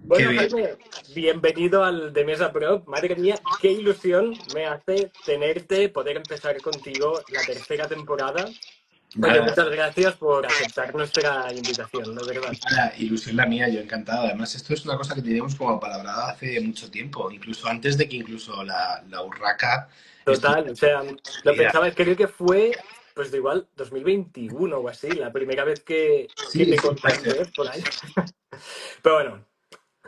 Qué Bueno, bien. Jaime, bienvenido al de Mesa Pro. Madre mía, qué ilusión me hace tenerte, poder empezar contigo la tercera temporada. Oye, Nada, muchas gracias por aceptar nuestra invitación, de verdad. nada, ilusión la mía, yo encantado. Además, esto es una cosa que teníamos como palabrada hace mucho tiempo, incluso antes de que incluso la urraca Total, estuviera o sea, en lo vida. pensaba, creo que fue, pues de igual, 2021 o así, la primera vez que Sí, te sí, puede ser. contacté por ahí. Pero bueno,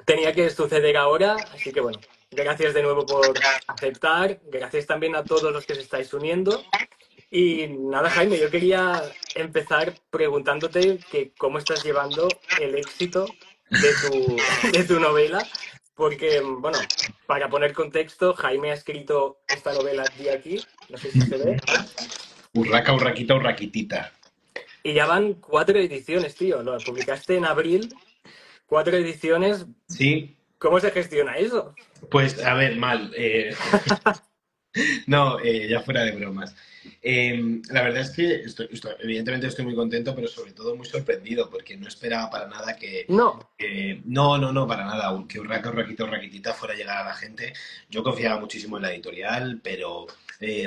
tenía que suceder ahora, así que bueno, gracias de nuevo por aceptar, gracias también a todos los que se estáis uniendo. Y nada, Jaime, yo quería empezar preguntándote que cómo estás llevando el éxito de tu novela, porque, bueno, para poner contexto, Jaime ha escrito esta novela de aquí, no sé si se ve, Urraca, urraquita, urraquitita. y ya van cuatro ediciones, tío. Lo publicaste en abril, cuatro ediciones. Sí, ¿Cómo se gestiona eso? pues a ver, mal. No, ya fuera de bromas. La verdad es que evidentemente estoy muy contento, pero sobre todo muy sorprendido, porque no esperaba para nada No. no, no, no, para nada, que Urraca, Urraquita, Urraquitita fuera a llegar a la gente. Yo confiaba muchísimo en la editorial, pero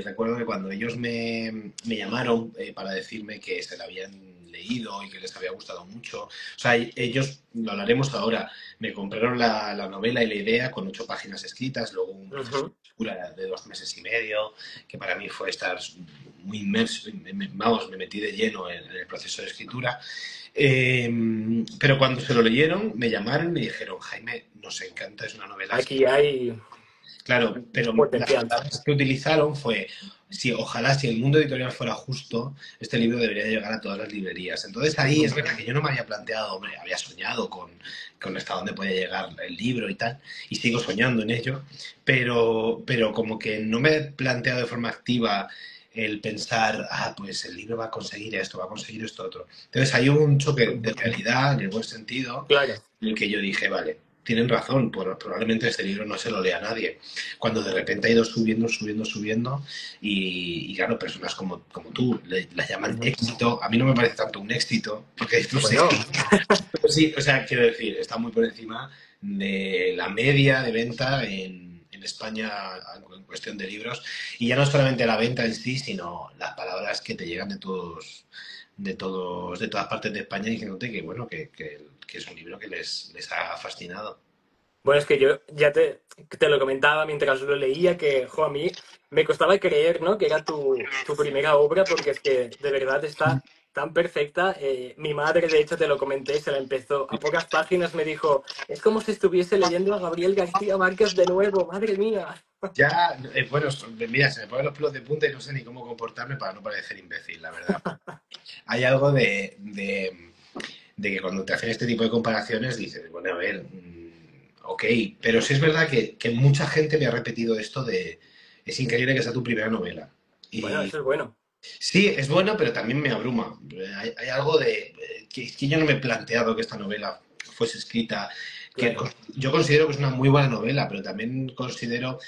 recuerdo que cuando ellos me llamaron para decirme que se la habían leído y que les había gustado mucho, o sea, ellos, lo hablaremos ahora, me compraron la novela y la idea con 8 páginas escritas, luego un proceso Ujú. de 2 meses y medio, que para mí fue estar muy inmerso, vamos, me metí de lleno en el proceso de escritura. Pero cuando se lo leyeron, me llamaron y me dijeron, Jaime, nos encanta, es una novela Aquí hay claro, pero las potencial. palabras que utilizaron fue, si, ojalá si el mundo editorial fuera justo, este libro debería llegar a todas las librerías. Entonces ahí es verdad que yo no me había planteado, hombre, había soñado con hasta dónde podía llegar el libro y tal, y sigo soñando en ello, pero como que no me he planteado de forma activa el pensar, pues el libro va a conseguir esto, va a conseguir esto otro. Entonces hay un choque de realidad, en el buen sentido, Claro. en el que yo dije, vale, tienen razón, probablemente este libro no se lo lea a nadie cuando de repente ha ido subiendo, subiendo, subiendo y claro, personas como tú la llaman Ujú. éxito, a mí no me parece tanto un éxito, porque hay otros Bueno, éxitos, pero sí, o sea, quiero decir, está muy por encima de la media de venta en España en cuestión de libros y ya no solamente la venta en sí, sino las palabras que te llegan de todas partes de España diciéndote que bueno, que es un libro que les ha fascinado. bueno, es que yo ya te lo comentaba mientras lo leía que, jo, a mí me costaba creer, ¿no? Que era tu primera obra porque es que de verdad está tan perfecta. Mi madre, de hecho, te lo comenté, se la empezó a pocas páginas, me dijo, es como si estuviese leyendo a Gabriel García Márquez de nuevo, madre mía. Ya, bueno, mira, se me ponen los pelos de punta y no sé ni cómo comportarme para no parecer imbécil, la verdad. Hay algo de que cuando te hacen este tipo de comparaciones dices, bueno, a ver, ok, pero sí es verdad que mucha gente me ha repetido esto de, es increíble que sea tu primera novela. Bueno, Y eso es bueno. sí, es bueno, pero también me abruma. Hay algo de que yo no me he planteado que esta novela fuese escrita, que Claro. yo considero que es una muy buena novela, pero también considero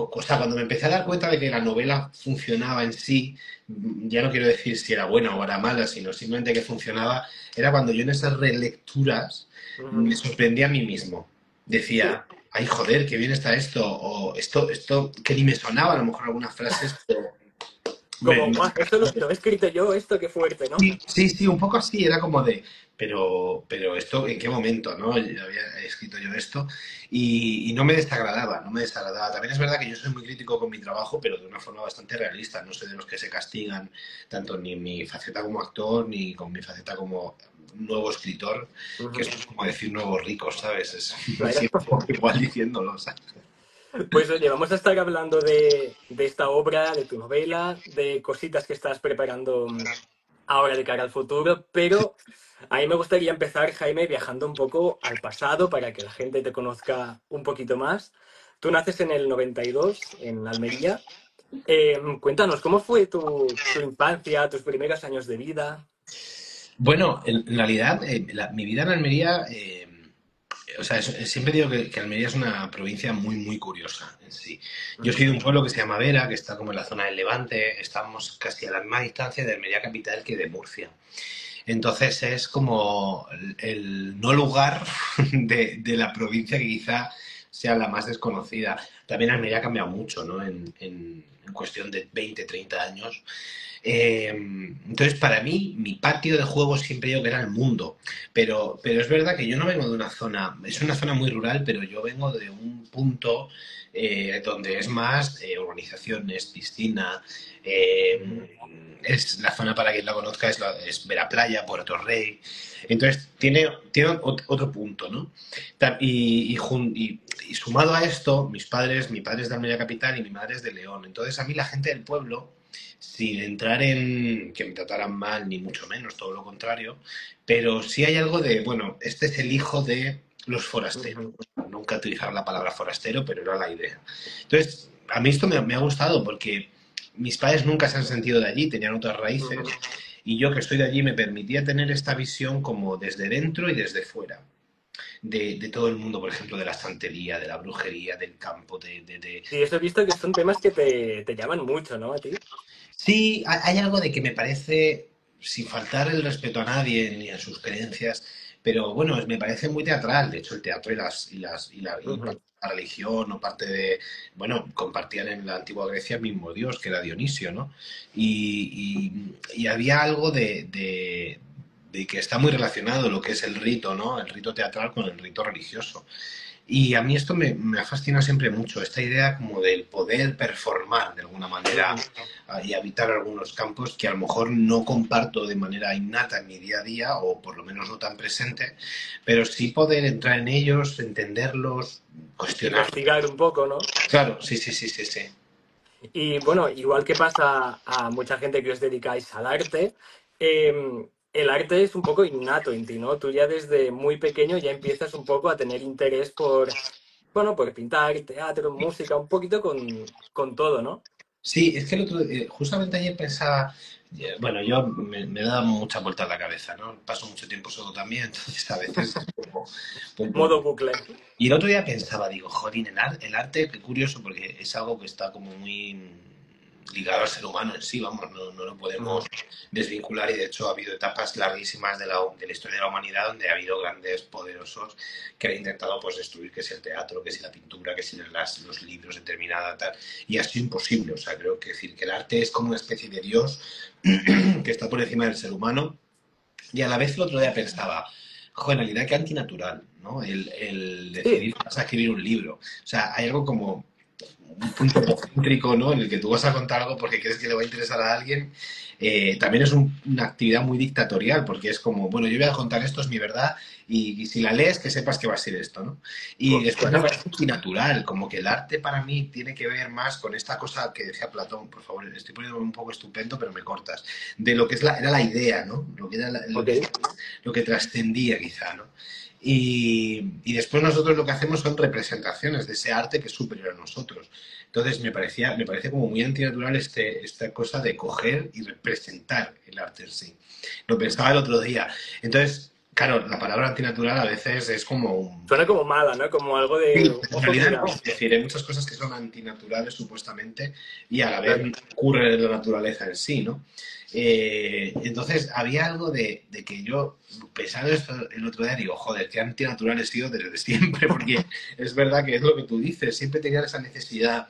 o sea, cuando me empecé a dar cuenta de que la novela funcionaba en sí, ya no quiero decir si era buena o era mala, sino simplemente que funcionaba, era cuando yo en esas relecturas Ujú. me sorprendía a mí mismo. Sí, Decía, ay, joder, qué bien está esto, o esto, que ni me sonaba a lo mejor algunas frases, pero como, guau, esto lo he escrito yo, esto qué fuerte, ¿no? sí, sí, sí, un poco así, era como de, pero esto, ¿en qué momento, no? Yo había escrito yo esto y no me desagradaba, no me desagradaba. También es verdad que yo soy muy crítico con mi trabajo, pero de una forma bastante realista. No soy de los que se castigan tanto ni en mi faceta como actor ni con mi faceta como nuevo escritor, que Ujú. eso es como decir nuevos ricos, ¿sabes? Me Claro. siento igual diciéndolo, ¿sabes? Pues oye, vamos a estar hablando de esta obra, de tu novela, de cositas que estás preparando ahora de cara al futuro, pero a mí me gustaría empezar, Jaime, viajando un poco al pasado para que la gente te conozca un poquito más. Tú naces en el 92, en Almería. Cuéntanos, ¿cómo fue tu infancia, tus primeros años de vida? Bueno, en realidad, mi vida en Almería, o sea, siempre digo que Almería es una provincia muy, muy curiosa en sí. Yo soy de Ujú. un pueblo que se llama Vera, que está como en la zona del Levante, estamos casi a la misma distancia de Almería capital que de Murcia. Entonces es como el no lugar de la provincia que quizá sea la más desconocida. También Almería ha cambiado mucho, ¿no? En cuestión de 20, 30 años. Entonces, para mí, mi patio de juegos siempre digo que era el mundo. Pero es verdad que yo no vengo de una zona, es una zona muy rural, pero yo vengo de un punto donde es más urbanizaciones, piscina. Ujú. Es la zona, para quien la conozca, es Veraplaya, Puerto Rey. Entonces, tiene otro punto, ¿no? Y sumado a esto, mi padre es de Almería Capital y mi madre es de León. Entonces, a mí la gente del pueblo, sin entrar en que me trataran mal, ni mucho menos, todo lo contrario, pero sí hay algo de, bueno, este es el hijo de los forasteros. Ujú. Nunca utilizar la palabra forastero, pero era la idea. Entonces, a mí esto me ha gustado porque mis padres nunca se han sentido de allí, tenían otras raíces, Ujú. y yo que estoy de allí me permitía tener esta visión como desde dentro y desde fuera. De todo el mundo, por ejemplo, de la santería, de la brujería, del campo, Y eso he visto que son temas que te llaman mucho, ¿no? A ti. Sí, hay algo de que me parece, sin faltar el respeto a nadie ni a sus creencias, pero bueno, me parece muy teatral. De hecho, el teatro y parte Ujú. de la religión o parte de, bueno, compartían en la antigua Grecia el mismo dios, que era Dionisio, ¿no? Y había algo de que está muy relacionado lo que es el rito, ¿no? El rito teatral con el rito religioso. Y a mí esto me ha fascinado siempre mucho, esta idea como del poder performar de alguna manera Ujú. y habitar algunos campos que a lo mejor no comparto de manera innata en mi día a día, o por lo menos no tan presente, pero sí poder entrar en ellos, entenderlos, cuestionarlos. Investigar un poco, ¿no? Claro, sí, sí, sí, sí, sí. Y bueno, igual que pasa a mucha gente que os dedicáis al arte, el arte es un poco innato en ti, ¿no? Tú ya desde muy pequeño ya empiezas un poco a tener interés por, bueno, por pintar, teatro, música, un poquito con todo, ¿no? Sí, es que justamente ayer pensaba, bueno, yo me da mucha vuelta a la cabeza, ¿no? Paso mucho tiempo solo también, entonces a veces pues, Modo bucle. y el otro día pensaba, digo, jolín, el arte, qué curioso, porque es algo que está como muy ligado al ser humano en sí, vamos, no lo podemos Ujú. desvincular, y de hecho ha habido etapas larguísimas de la historia de la humanidad donde ha habido grandes poderosos que han intentado pues destruir que es el teatro, que es la pintura, que es los libros determinada tal, y ha sido imposible, o sea, creo que decir que el arte es como una especie de Dios que está por encima del ser humano, y a la vez el otro día pensaba, jo, en realidad qué antinatural, ¿no? El Sí, decidir que vas a escribir un libro. O sea, hay algo como un punto egocéntrico, ¿no? En el que tú vas a contar algo porque crees que le va a interesar a alguien. También es una actividad muy dictatorial, porque es como, bueno, yo voy a contar esto, es mi verdad, y si la lees, que sepas que va a ser esto, ¿no? Y después me hostia. parece antinatural, como que el arte para mí tiene que ver más con esta cosa que decía Platón, por favor, estoy poniendo un poco estupendo, pero me cortas, de lo que era la idea, ¿no? Lo que era Ok. lo que trascendía quizá, ¿no? Y después nosotros lo que hacemos son representaciones de ese arte que es superior a nosotros. Entonces me parece como muy antinatural esta cosa de coger y representar el arte en sí. Lo pensaba el otro día. Entonces, claro, la palabra antinatural a veces es como un... Suena como mala, ¿no? Como algo Sí, de, pero en ojo, realidad no. cuidado. Es decir, hay muchas cosas que son antinaturales supuestamente y a la vez Claro. ocurre en la naturaleza en sí, ¿no? Entonces había algo de que yo, pensando esto el otro día, digo, joder, qué antinatural he sido desde siempre, porque es verdad que es lo que tú dices, siempre tenía esa necesidad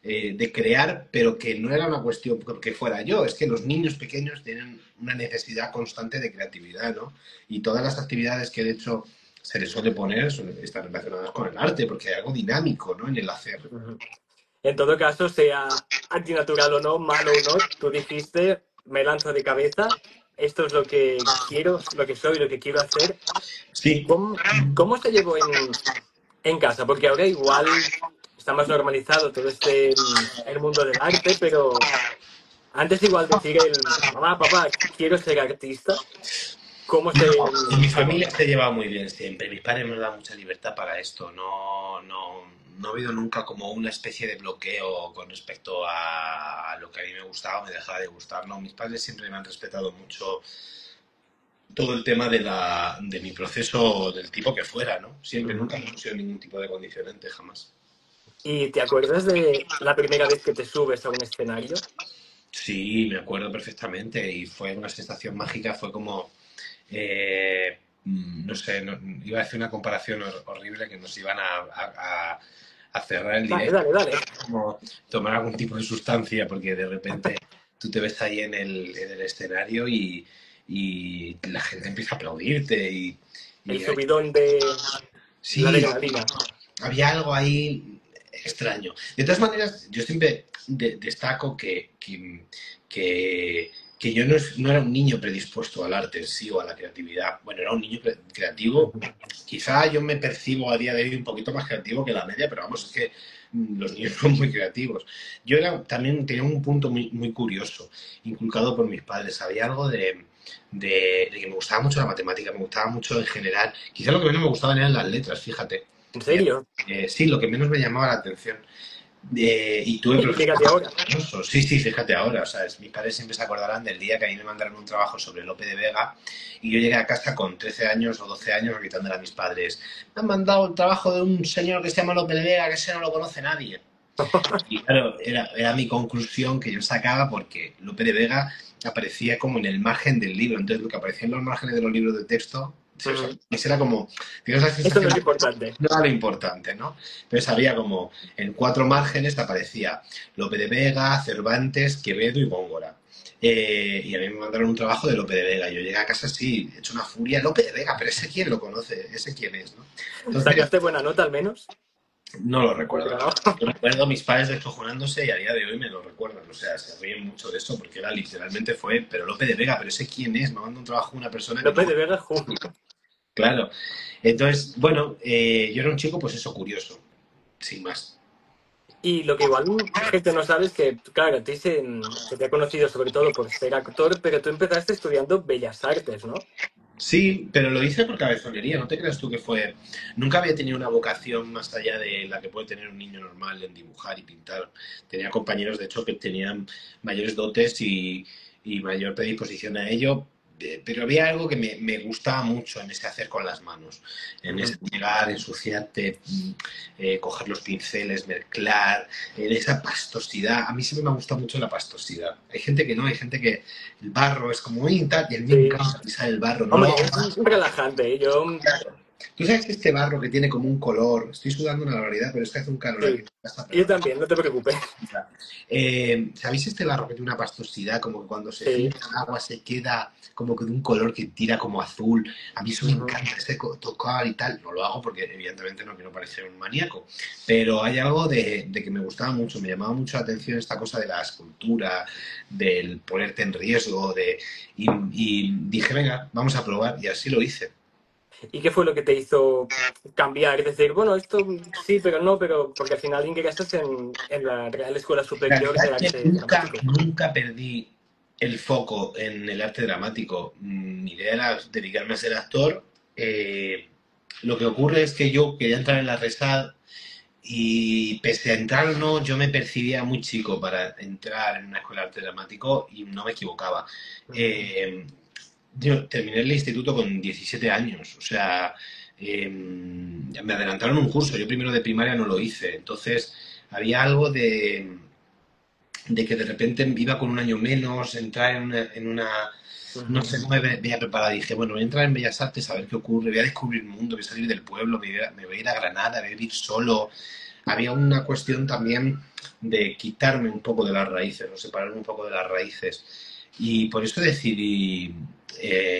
de crear, pero que no era una cuestión porque fuera yo, es que los niños pequeños tienen una necesidad constante de creatividad, ¿no? Y todas las actividades que de hecho se les suele poner están relacionadas con el arte, porque hay algo dinámico, ¿no? En el hacer. Ujú. En todo caso, sea antinatural o no, malo o no, tú dijiste, me lanzo de cabeza, esto es lo que quiero, lo que soy, lo que quiero hacer. Sí, ¿Cómo se llevó en casa? Porque ahora igual está más normalizado todo este, el mundo del arte, pero antes igual decir mamá, papá, quiero ser artista, ¿cómo se en mi llevó? familia se lleva muy bien siempre. Mis padres me dan mucha libertad para esto. No ha habido nunca como una especie de bloqueo con respecto a lo que a mí me gustaba o me dejaba de gustar. No, mis padres siempre me han respetado mucho todo el tema de mi proceso del tipo que fuera, ¿no? Siempre, Ujú. nunca me pusieron ningún tipo de condicionante, jamás. ¿Y te acuerdas de la primera vez que te subes a un escenario? Sí, me acuerdo perfectamente y fue una sensación mágica, fue como... no sé, iba a hacer una comparación horrible que nos iban a cerrar el Dale, directo, dale, dale. como tomar algún tipo de sustancia, porque de repente tú te ves ahí en el escenario y la gente empieza a aplaudirte El y subidón de la sí, adrenalina. había algo ahí extraño. De todas maneras, yo siempre destaco que, que yo no era un niño predispuesto al arte en sí o a la creatividad. Bueno, era un niño creativo. Quizá yo me percibo a día de hoy un poquito más creativo que la media, pero vamos, es que los niños son muy creativos. También tenía un punto muy curioso, inculcado por mis padres. Había algo de que me gustaba mucho la matemática, me gustaba mucho en general. Quizá lo que menos me gustaban eran las letras, fíjate. ¿En serio? Sí, lo que menos me llamaba la atención. Y tuve Y fíjate profesores ahora. maravillosos. Sí, sí, fíjate ahora. ¿Sabes? Mis padres siempre se acordarán del día que a mí me mandaron un trabajo sobre Lope de Vega y yo llegué a casa con 13 años o 12 años gritándole a mis padres: me han mandado el trabajo de un señor que se llama Lope de Vega, que ese no lo conoce nadie. Y claro, era mi conclusión que yo sacaba porque Lope de Vega aparecía como en el margen del libro. Entonces, lo que aparecía en los márgenes de los libros de texto, sí, o sea, Mm. esa era como, tienes la Esto no sensación es de que importante. no era lo importante, ¿no? Entonces había como en 4 márgenes aparecía Lope de Vega, Cervantes, Quevedo y Góngora. Y a mí me mandaron un trabajo de Lope de Vega. Yo llegué a casa así, hecho una furia. Lope de Vega, pero ese quién lo conoce, ese quién es, ¿no? Entonces, ¿Sacaste buena nota al menos? no lo recuerdo, la Pero verdad. Yo recuerdo a mis padres descojonándose y a día de hoy me lo recuerdan. O sea, se ríen mucho de eso porque era literalmente fue, pero Lope de Vega, pero ese quién es, me manda un trabajo una persona que Lope no. de Vega, Claro. Entonces, bueno, yo era un chico, pues eso, curioso, sin más. Y lo que igual gente no sabe es que, claro, a ti se te ha conocido sobre todo por ser actor, pero tú empezaste estudiando Bellas Artes, ¿no? Sí, pero lo hice por cabezonería, no te creas tú que fue. Nunca había tenido una vocación más allá de la que puede tener un niño normal en dibujar y pintar. Tenía compañeros, de hecho, que tenían mayores dotes y mayor predisposición a ello, pero había algo que me gustaba mucho en ese hacer con las manos, en ese Ujú. llegar, ensuciarte, coger los pinceles, mezclar, esa pastosidad. A mí siempre me ha gustado mucho la pastosidad. Hay gente que no, hay gente que el barro es como muy tal, y a mí me Sí. encanta pisar el barro, no lo Hombre, hago es relajante, ¿eh? Yo, claro. Tú sabes que este barro que tiene como un color, estoy sudando una barbaridad, pero es que hace un calor aquí sí, en casa, yo perdona. también, no te preocupes. ¿Sabéis este barro que tiene una pastosidad, como que cuando se Sí. filtra el agua se queda como que de un color que tira como azul? A mí eso me Ujú. encanta, este tocar y tal. No lo hago porque evidentemente no quiero parecer un maníaco, pero hay algo de que me gustaba mucho, me llamaba mucho la atención esta cosa de la escultura, del ponerte en riesgo, y dije, venga, vamos a probar, y así lo hice. ¿Y qué fue lo que te hizo cambiar? Es decir, bueno, esto sí, pero no, pero porque al final ingresas en la Real Escuela La Superior de verdad es que Arte Dramático. nunca perdí el foco en el arte dramático. Mi idea era dedicarme a ser actor. Lo que ocurre es que yo quería entrar en la RESAD y pese a entrar o no, yo me percibía muy chico para entrar en una escuela de arte dramático y no me equivocaba. Ujú. Eh, yo terminé el instituto con 17 años, o sea, me adelantaron un curso, yo primero de primaria no lo hice, entonces había algo de que de repente iba con un año menos, entrar no Ujú. sé, no me veía preparada. Dije, bueno, voy a entrar en Bellas Artes a ver qué ocurre, voy a descubrir el mundo, voy a salir del pueblo, me voy a ir a Granada, voy a vivir solo. Había una cuestión también de quitarme un poco de las raíces, o separarme un poco de las raíces. Y por eso decidí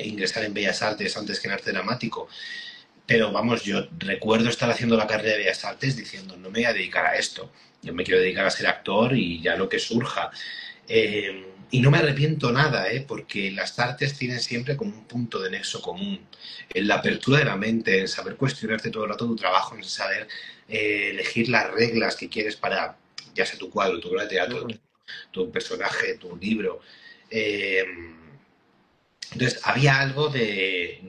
ingresar en Bellas Artes antes que en arte dramático. Pero vamos, yo recuerdo estar haciendo la carrera de Bellas Artes diciendo, no me voy a dedicar a esto, yo me quiero dedicar a ser actor y ya lo que surja. Y no me arrepiento nada, porque las artes tienen siempre como un punto de nexo común, en la apertura de la mente, en saber cuestionarte todo el rato tu trabajo, en saber elegir las reglas que quieres para, ya sea tu cuadro, tu obra de teatro, Ujú. tu personaje, tu libro. Eh, entonces, había algo de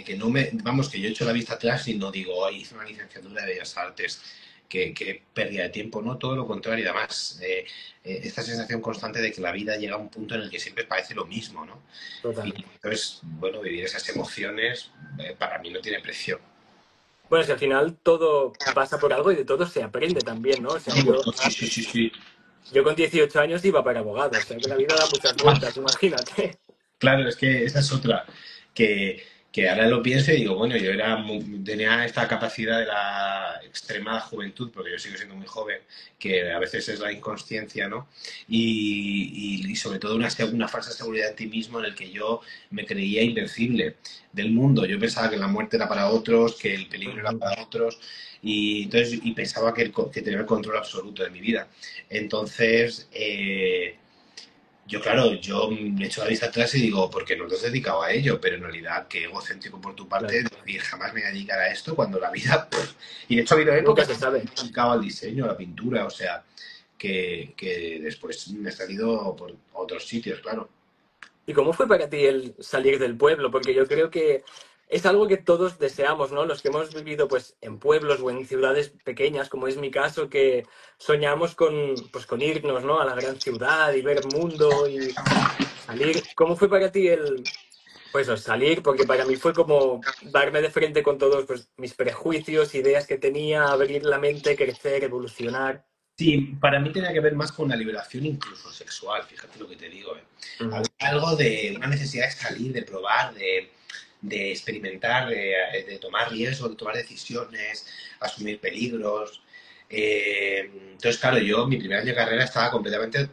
que no me. Vamos, que yo echo la vista atrás y no digo, ay, hice una licenciatura de Bellas Artes, que pérdida de tiempo, no, todo lo contrario. Además, esta sensación constante de que la vida llega a un punto en el que siempre parece lo mismo, ¿no? Y Total. entonces, bueno, vivir esas emociones para mí no tiene precio. Bueno, es que al final todo pasa por algo y de todo se aprende también, ¿no? O sea, Sí, bueno, sí, sí, sí, sí. yo con 18 años iba para abogado, o sea que la vida da muchas vueltas, imagínate. Claro, es que esa es otra, que, que ahora lo pienso y digo, bueno, tenía esta capacidad de la extremada juventud, porque yo sigo siendo muy joven, que a veces es la inconsciencia, ¿no? Y sobre todo una falsa seguridad en ti mismo en el que yo me creía invencible del mundo. Yo pensaba que la muerte era para otros, que el peligro era Ujú. para otros, y pensaba que tenía el control absoluto de mi vida. Entonces, claro, yo me echo la vista atrás y digo, ¿por qué no te has dedicado a ello? Pero en realidad, qué egocéntrico por tu parte Claro. decir, jamás me voy a dedicar a esto cuando la vida... pff. Y de hecho ha habido Nunca épocas se que me sabe. he dedicado al diseño, a la pintura, o sea, que después me he salido por otros sitios, claro. ¿Y cómo fue para ti el salir del pueblo? Porque yo creo que es algo que todos deseamos, ¿no? Los que hemos vivido pues en pueblos o en ciudades pequeñas, como es mi caso, que soñamos con pues con irnos, ¿no? A la gran ciudad y ver mundo y salir. ¿Cómo fue para ti el pues salir? Porque para mí fue como darme de frente con todos pues mis prejuicios, ideas que tenía, abrir la mente, crecer, evolucionar. Sí, para mí tenía que ver más con una liberación incluso sexual, fíjate lo que te digo. Había Ujú. algo de una necesidad de salir, de probar, de experimentar, de tomar riesgos, de tomar decisiones, asumir peligros. Entonces, claro, yo mi primer año de carrera estaba completamente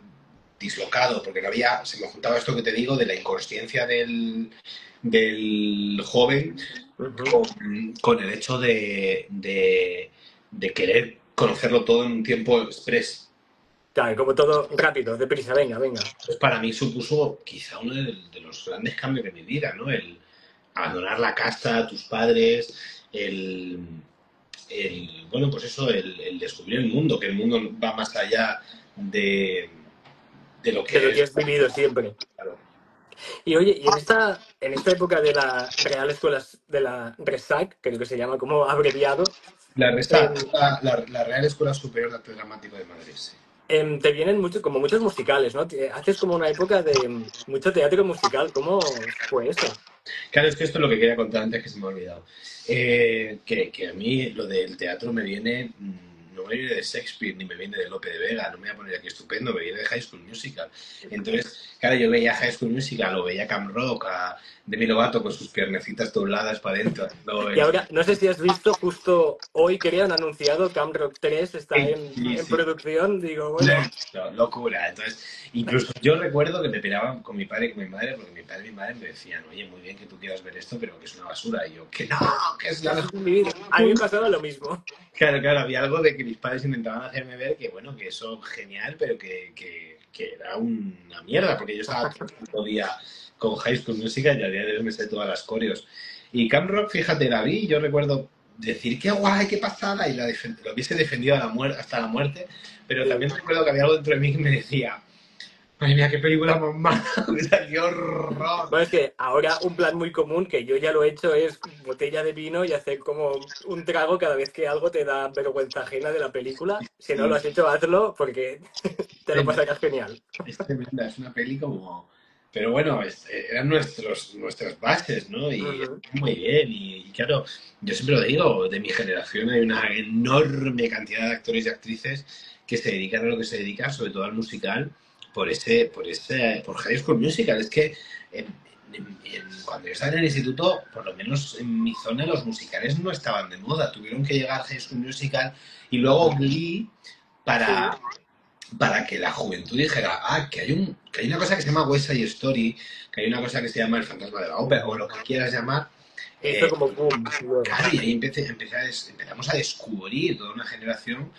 dislocado, porque no había, se me juntaba esto que te digo de la inconsciencia del joven Ujú. con el hecho de querer conocerlo todo en un tiempo express. Claro, como todo rápido, deprisa, venga, venga. Pues para mí supuso quizá uno de los grandes cambios de mi vida, ¿no? El abandonar la casa, tus padres, bueno, pues eso, el descubrir el mundo, que el mundo va más allá de, de lo De lo que que es. has vivido siempre. Claro. Y oye, y en esta época de la Real Escuela, de la RESAC, creo que se llama como abreviado, em, La Real Escuela Superior de Arte Dramático de Madrid, sí. te vienen como muchos musicales, ¿no? Haces como una época de mucho teatro musical. ¿Cómo fue eso? Claro, es que esto es lo que quería contar antes que se me ha olvidado. Que a mí lo del teatro me viene, no me viene de Shakespeare ni me viene de Lope de Vega, no me voy a poner aquí estupendo, me viene de High School Musical. Entonces, claro, yo veía High School Musical o veía Camp Rock, a Demi Lovato con sus piernecitas dobladas para adentro. Y ahora, no sé si has visto, justo hoy que han anunciado Camp Rock 3 está Sí, en sí. producción. Digo, bueno, No, locura. Entonces, incluso yo recuerdo que me peleaba con mi padre y con mi madre, porque mi padre y mi madre me decían, oye, muy bien que tú quieras ver esto, pero que es una basura. Y yo, que no, que es la eso mejor. es mi vida. A mí me pasaba lo mismo. Claro, claro, había algo de que mis padres intentaban hacerme ver que, bueno, que eso genial, pero que era una mierda, porque yo estaba todo el día con High School Musical y a día de hoy me sé todas las coreos. Y Camp Rock, fíjate, la vi, yo recuerdo decir qué guay, qué pasada, y lo hubiese defendido hasta la muerte, pero Sí. también recuerdo que había algo dentro de mí que me decía, ay, mía, qué película más mala, o sea, qué horror. Bueno, es que ahora un plan muy común, que yo ya lo he hecho, es botella de vino y hacer como un trago cada vez que algo te da vergüenza ajena de la película. Si no lo Sí, has hecho, hazlo porque te lo pasarás genial. es tremenda, es una peli como... Pero bueno, eran nuestras bases, ¿no? Y Ujú. muy bien. Y claro, yo siempre lo digo, de mi generación hay una enorme cantidad de actores y actrices que se dedican a lo que se dedican, sobre todo al musical, por High School Musical. Es que cuando yo estaba en el instituto, por lo menos en mi zona, los musicales no estaban de moda. Tuvieron que llegar High School Musical y luego Glee para Sí, que la juventud dijera, que hay una cosa que se llama West Side Story, que hay una cosa que se llama El fantasma de la ópera, o lo que quieras llamar. que hizo eh, como boom luego. claro, y ahí empezamos a descubrir toda una generación,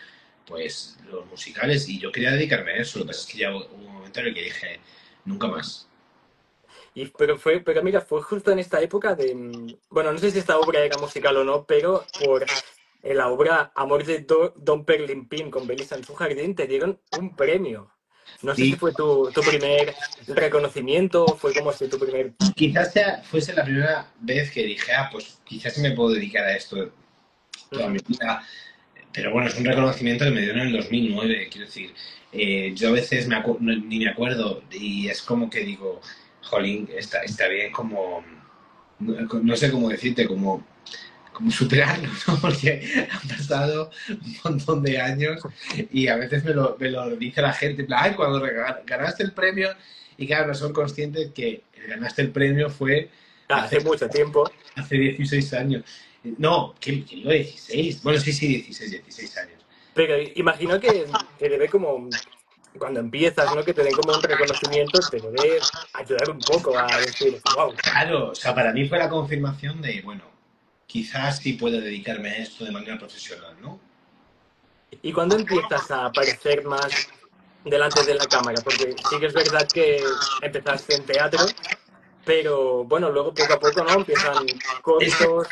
pues, los musicales, y yo quería dedicarme a eso. Lo que pasa es que ya hubo un momento en el que dije, nunca más. Pero mira, fue justo en esta época de, bueno, no sé si esta obra era musical o no, pero por la obra Amor de Don Perlimpín con Belisa en su jardín te dieron un premio. No sé si Sí, fue tu primer reconocimiento o fue como si tu primer... fuese la primera vez que dije, pues quizás sí me puedo dedicar a esto toda mi Ujú. vida. Pero bueno, es un reconocimiento que me dieron en el 2009, quiero decir. Yo a veces ni me acuerdo y es como que digo, jolín, está bien como, no sé cómo decirte, como superarlo, ¿no? Porque han pasado un montón de años y a veces me lo dice la gente, en plan, ay, cuando ganaste el premio, Y claro, no son conscientes que ganaste el premio fue hace, Hace mucho tiempo. hace 16 años. No, ¿qué digo 16? Bueno, sí, sí, 16 años. Pero imagino que debe como, cuando empiezas, ¿no? Que te den como un reconocimiento, te debe ayudar un poco a decir, wow. Claro, o sea, para mí fue la confirmación de, bueno, quizás sí puedo dedicarme a esto de manera profesional, ¿no? ¿Y cuándo empiezas a aparecer más delante de la cámara? Porque sí que es verdad que empezaste en teatro, pero bueno, luego poco a poco, ¿no? Empiezan Es que cortos.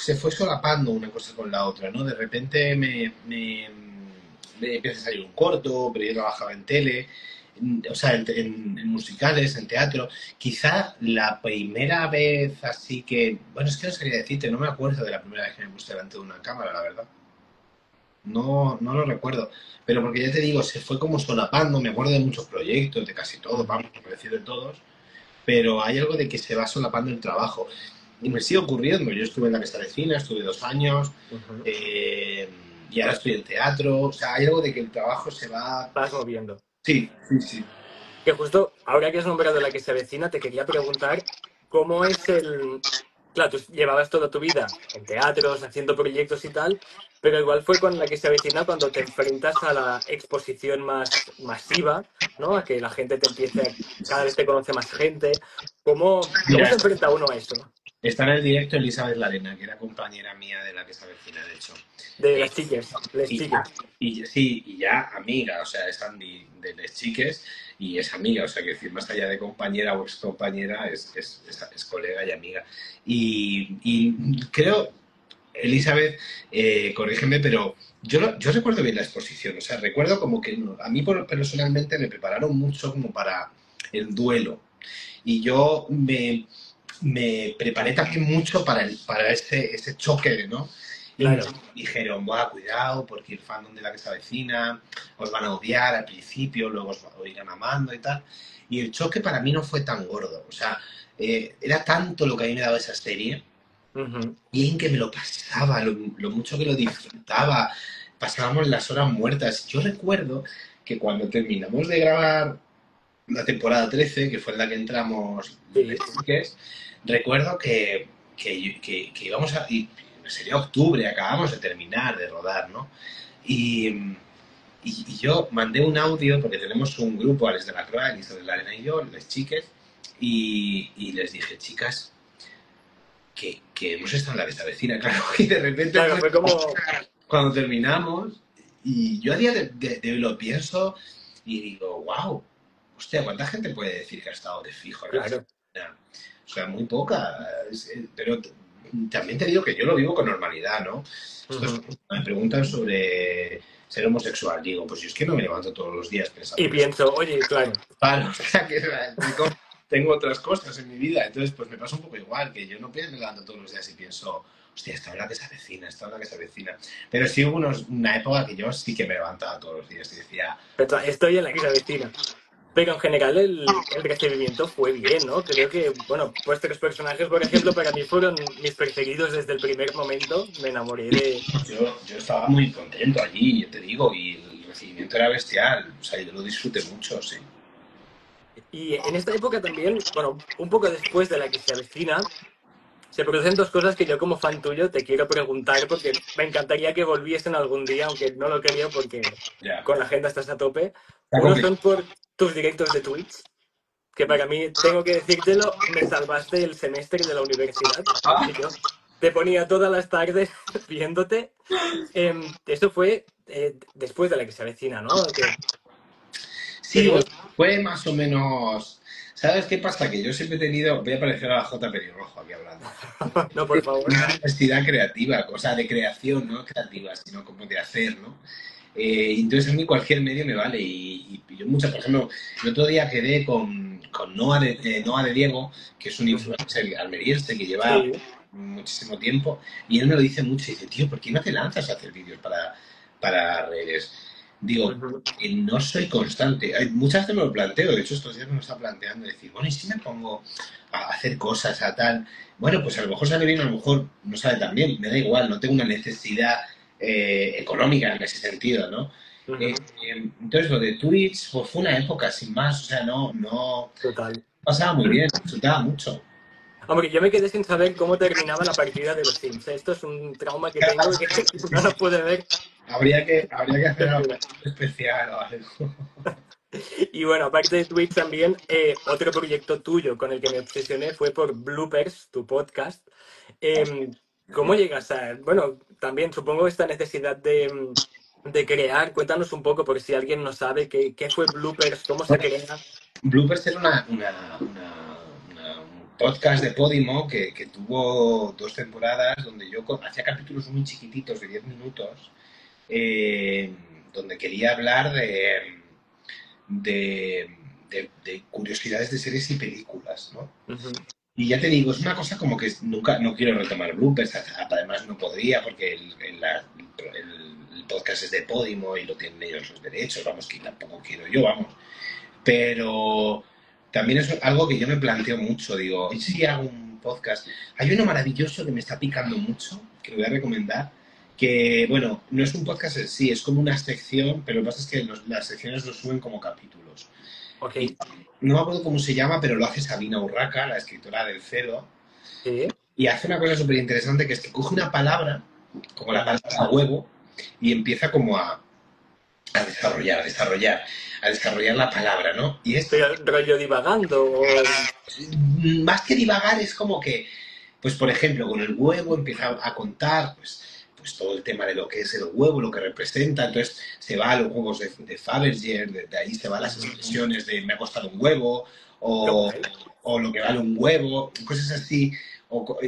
se fue solapando una cosa con la otra, ¿no? De repente me empieza a salir un corto, pero yo trabajaba en tele, o sea, en musicales, en teatro. Quizá la primera vez así que, bueno, es que no sabría decirte, no me acuerdo de la primera vez que me puse delante de una cámara, la verdad. No, no lo recuerdo. Pero porque ya te digo, se fue como solapando, me acuerdo de muchos proyectos, de casi todos, Ujú, vamos, por decir de todos, pero hay algo de que se va solapando el trabajo. Y me sigue ocurriendo. Yo estuve en la Mesa de Cine, estuve 2 años, ujú. eh, y ahora estoy en teatro. O sea, hay algo de que el trabajo se va. Vas moviendo. Sí, sí, sí. Que justo ahora que has nombrado la que se avecina, te quería preguntar cómo es el... Claro, tú llevabas toda tu vida en teatros, haciendo proyectos y tal, pero igual fue con la que se avecina cuando te enfrentas a la exposición más masiva, ¿no? A que la gente te empiece a... Cada vez te conoce más gente. ¿Cómo Mira, se enfrenta uno a eso? está en el directo Elizabeth Larena, que era compañera mía de la que se avecina, de hecho. De Eh, las chiques, les y, ya, chiques. sí, y ya amiga, o sea, es Andy de Les Chiques y es amiga, o sea, que decir, más allá de compañera o ex compañera, es colega y amiga. Y creo, Elizabeth, corrígeme, pero yo recuerdo bien la exposición, o sea, recuerdo como que a mí personalmente me prepararon mucho como para el duelo y yo me preparé también mucho para ese choque, ¿no? Y me Claro. dijeron, buah, cuidado, porque el fandom de la que se avecina os van a odiar al principio, luego os irán amando y tal. Y el choque para mí no fue tan gordo. O sea, era tanto lo que a mí me daba esa serie, Ujú. bien que me lo pasaba, lo mucho que lo disfrutaba. Pasábamos las horas muertas. Yo recuerdo que cuando terminamos de grabar la temporada 13, que fue en la que entramos Les Sí. Chiques, recuerdo que íbamos a... Y sería octubre, acabamos de terminar de rodar, ¿no? Y, y yo mandé un audio, porque tenemos un grupo, Alex de la Croix, Elizabeth Larena y yo, Les Chiques, y les dije, chicas, que hemos estado en la lista vecina, claro, y de repente Claro, fue fue como... cuando terminamos, y yo a día de lo pienso y digo, wow, hostia, ¿cuánta gente puede decir que ha estado de fijo en la lista? Claro. O sea, muy poca. Pero también te digo que yo lo vivo con normalidad, ¿no? Esto es, Ujú. me preguntan sobre ser homosexual. Digo, pues yo es que no me levanto todos los días Y pensando en eso. pienso, oye, claro. Claro, o sea, que tengo otras cosas en mi vida. Entonces, pues me pasa un poco igual, que yo no me levanto todos los días y pienso, hostia, esta es la que se avecina, esta es la que se avecina. Pero sí hubo una época que yo sí que me levantaba todos los días y decía, Estoy en la que se avecina. Pero en general el recibimiento fue bien, ¿no? Creo que, bueno, vuestros personajes, por ejemplo, para mí fueron mis preferidos desde el primer momento. Me enamoré de... yo estaba muy contento allí, yo te digo, y el recibimiento era bestial. O sea, yo lo disfruté mucho, sí. Y en esta época también, bueno, un poco después de la que se avecina, se producen dos cosas que yo como fan tuyo te quiero preguntar porque me encantaría que volviesen algún día, aunque no lo creo porque Ya. con la agenda estás a tope. Está Uno son complicado. por tus directos de Twitch, que para mí, tengo que decírtelo, me salvaste el semestre de la universidad, que yo te ponía todas las tardes viéndote. Eso fue después de la que se avecina, ¿no? Que Sí, bueno, tenías... fue más o menos. ¿Sabes qué pasa? Que yo siempre he tenido. Voy a parecer a la J. Pelirrojo aquí hablando. No, por favor. Una necesidad creativa, cosa de creación, no creativa, sino como de hacer, ¿no? Entonces a mí cualquier medio me vale y yo muchas, por ejemplo, el otro día quedé con Noah de Diego, que es un Ujú. influencer almeriense que lleva Sí. muchísimo tiempo y él me lo dice mucho y dice, tío, ¿por qué no te lanzas a hacer vídeos para redes? Digo, Ujú. que no soy constante. Muchas veces me lo planteo, de hecho estos días me lo está planteando, decir, bueno, ¿y si me pongo a hacer cosas, a tal? Bueno, pues a lo mejor sale bien, a lo mejor no sale tan bien, me da igual, no tengo una necesidad económica en ese sentido, ¿no? Ujú. Entonces lo de Twitch pues, fue una época sin más, o sea, no Total. pasaba muy bien, disfrutaba mucho. Hombre, yo me quedé sin saber cómo terminaba la partida de los Sims. Esto es un trauma que tengo y que no lo puede ver. Habría que hacer algo especial o algo. Y bueno, aparte de Twitch también, otro proyecto tuyo con el que me obsesioné fue por Bloopers, tu podcast. Em, ¿Cómo llegas a...? Bueno, también supongo esta necesidad de crear. Cuéntanos un poco por si alguien no sabe qué fue Bloopers, cómo se crea. Bloopers era un podcast de Podimo que tuvo 2 temporadas donde yo hacía capítulos muy chiquititos de 10 minutos eh, donde quería hablar de, de curiosidades de series y películas, ¿no? Ujú. Y ya te digo, es una cosa como que nunca, no quiero retomar bloopers, además no podría porque el podcast es de Podimo y lo tienen ellos los derechos, vamos, que tampoco quiero yo, vamos. Pero también es algo que yo me planteo mucho, digo, ¿y si hago un podcast? Hay uno maravilloso que me está picando mucho, que lo voy a recomendar, que, bueno, no es un podcast en sí, es como una sección, pero lo que pasa es que las secciones lo suben como capítulos. Ok, Y no me acuerdo cómo se llama, pero lo hace Sabina Urraca, la escritora del Cedo, sí. y hace una cosa súper interesante que es que coge una palabra, como la Ujú. palabra huevo, y empieza como a desarrollar, a desarrollar la palabra, ¿no? Y es Pero rollo divagando o... más que divagar, es como que, pues por ejemplo, con el huevo empieza a contar, pues todo el tema de lo que es el huevo, lo que representa, entonces se va a los juegos de Fabergé, de ahí se va a las Ujú. expresiones de me ha costado un huevo, Qué o, guay. o lo que vale un huevo, cosas así,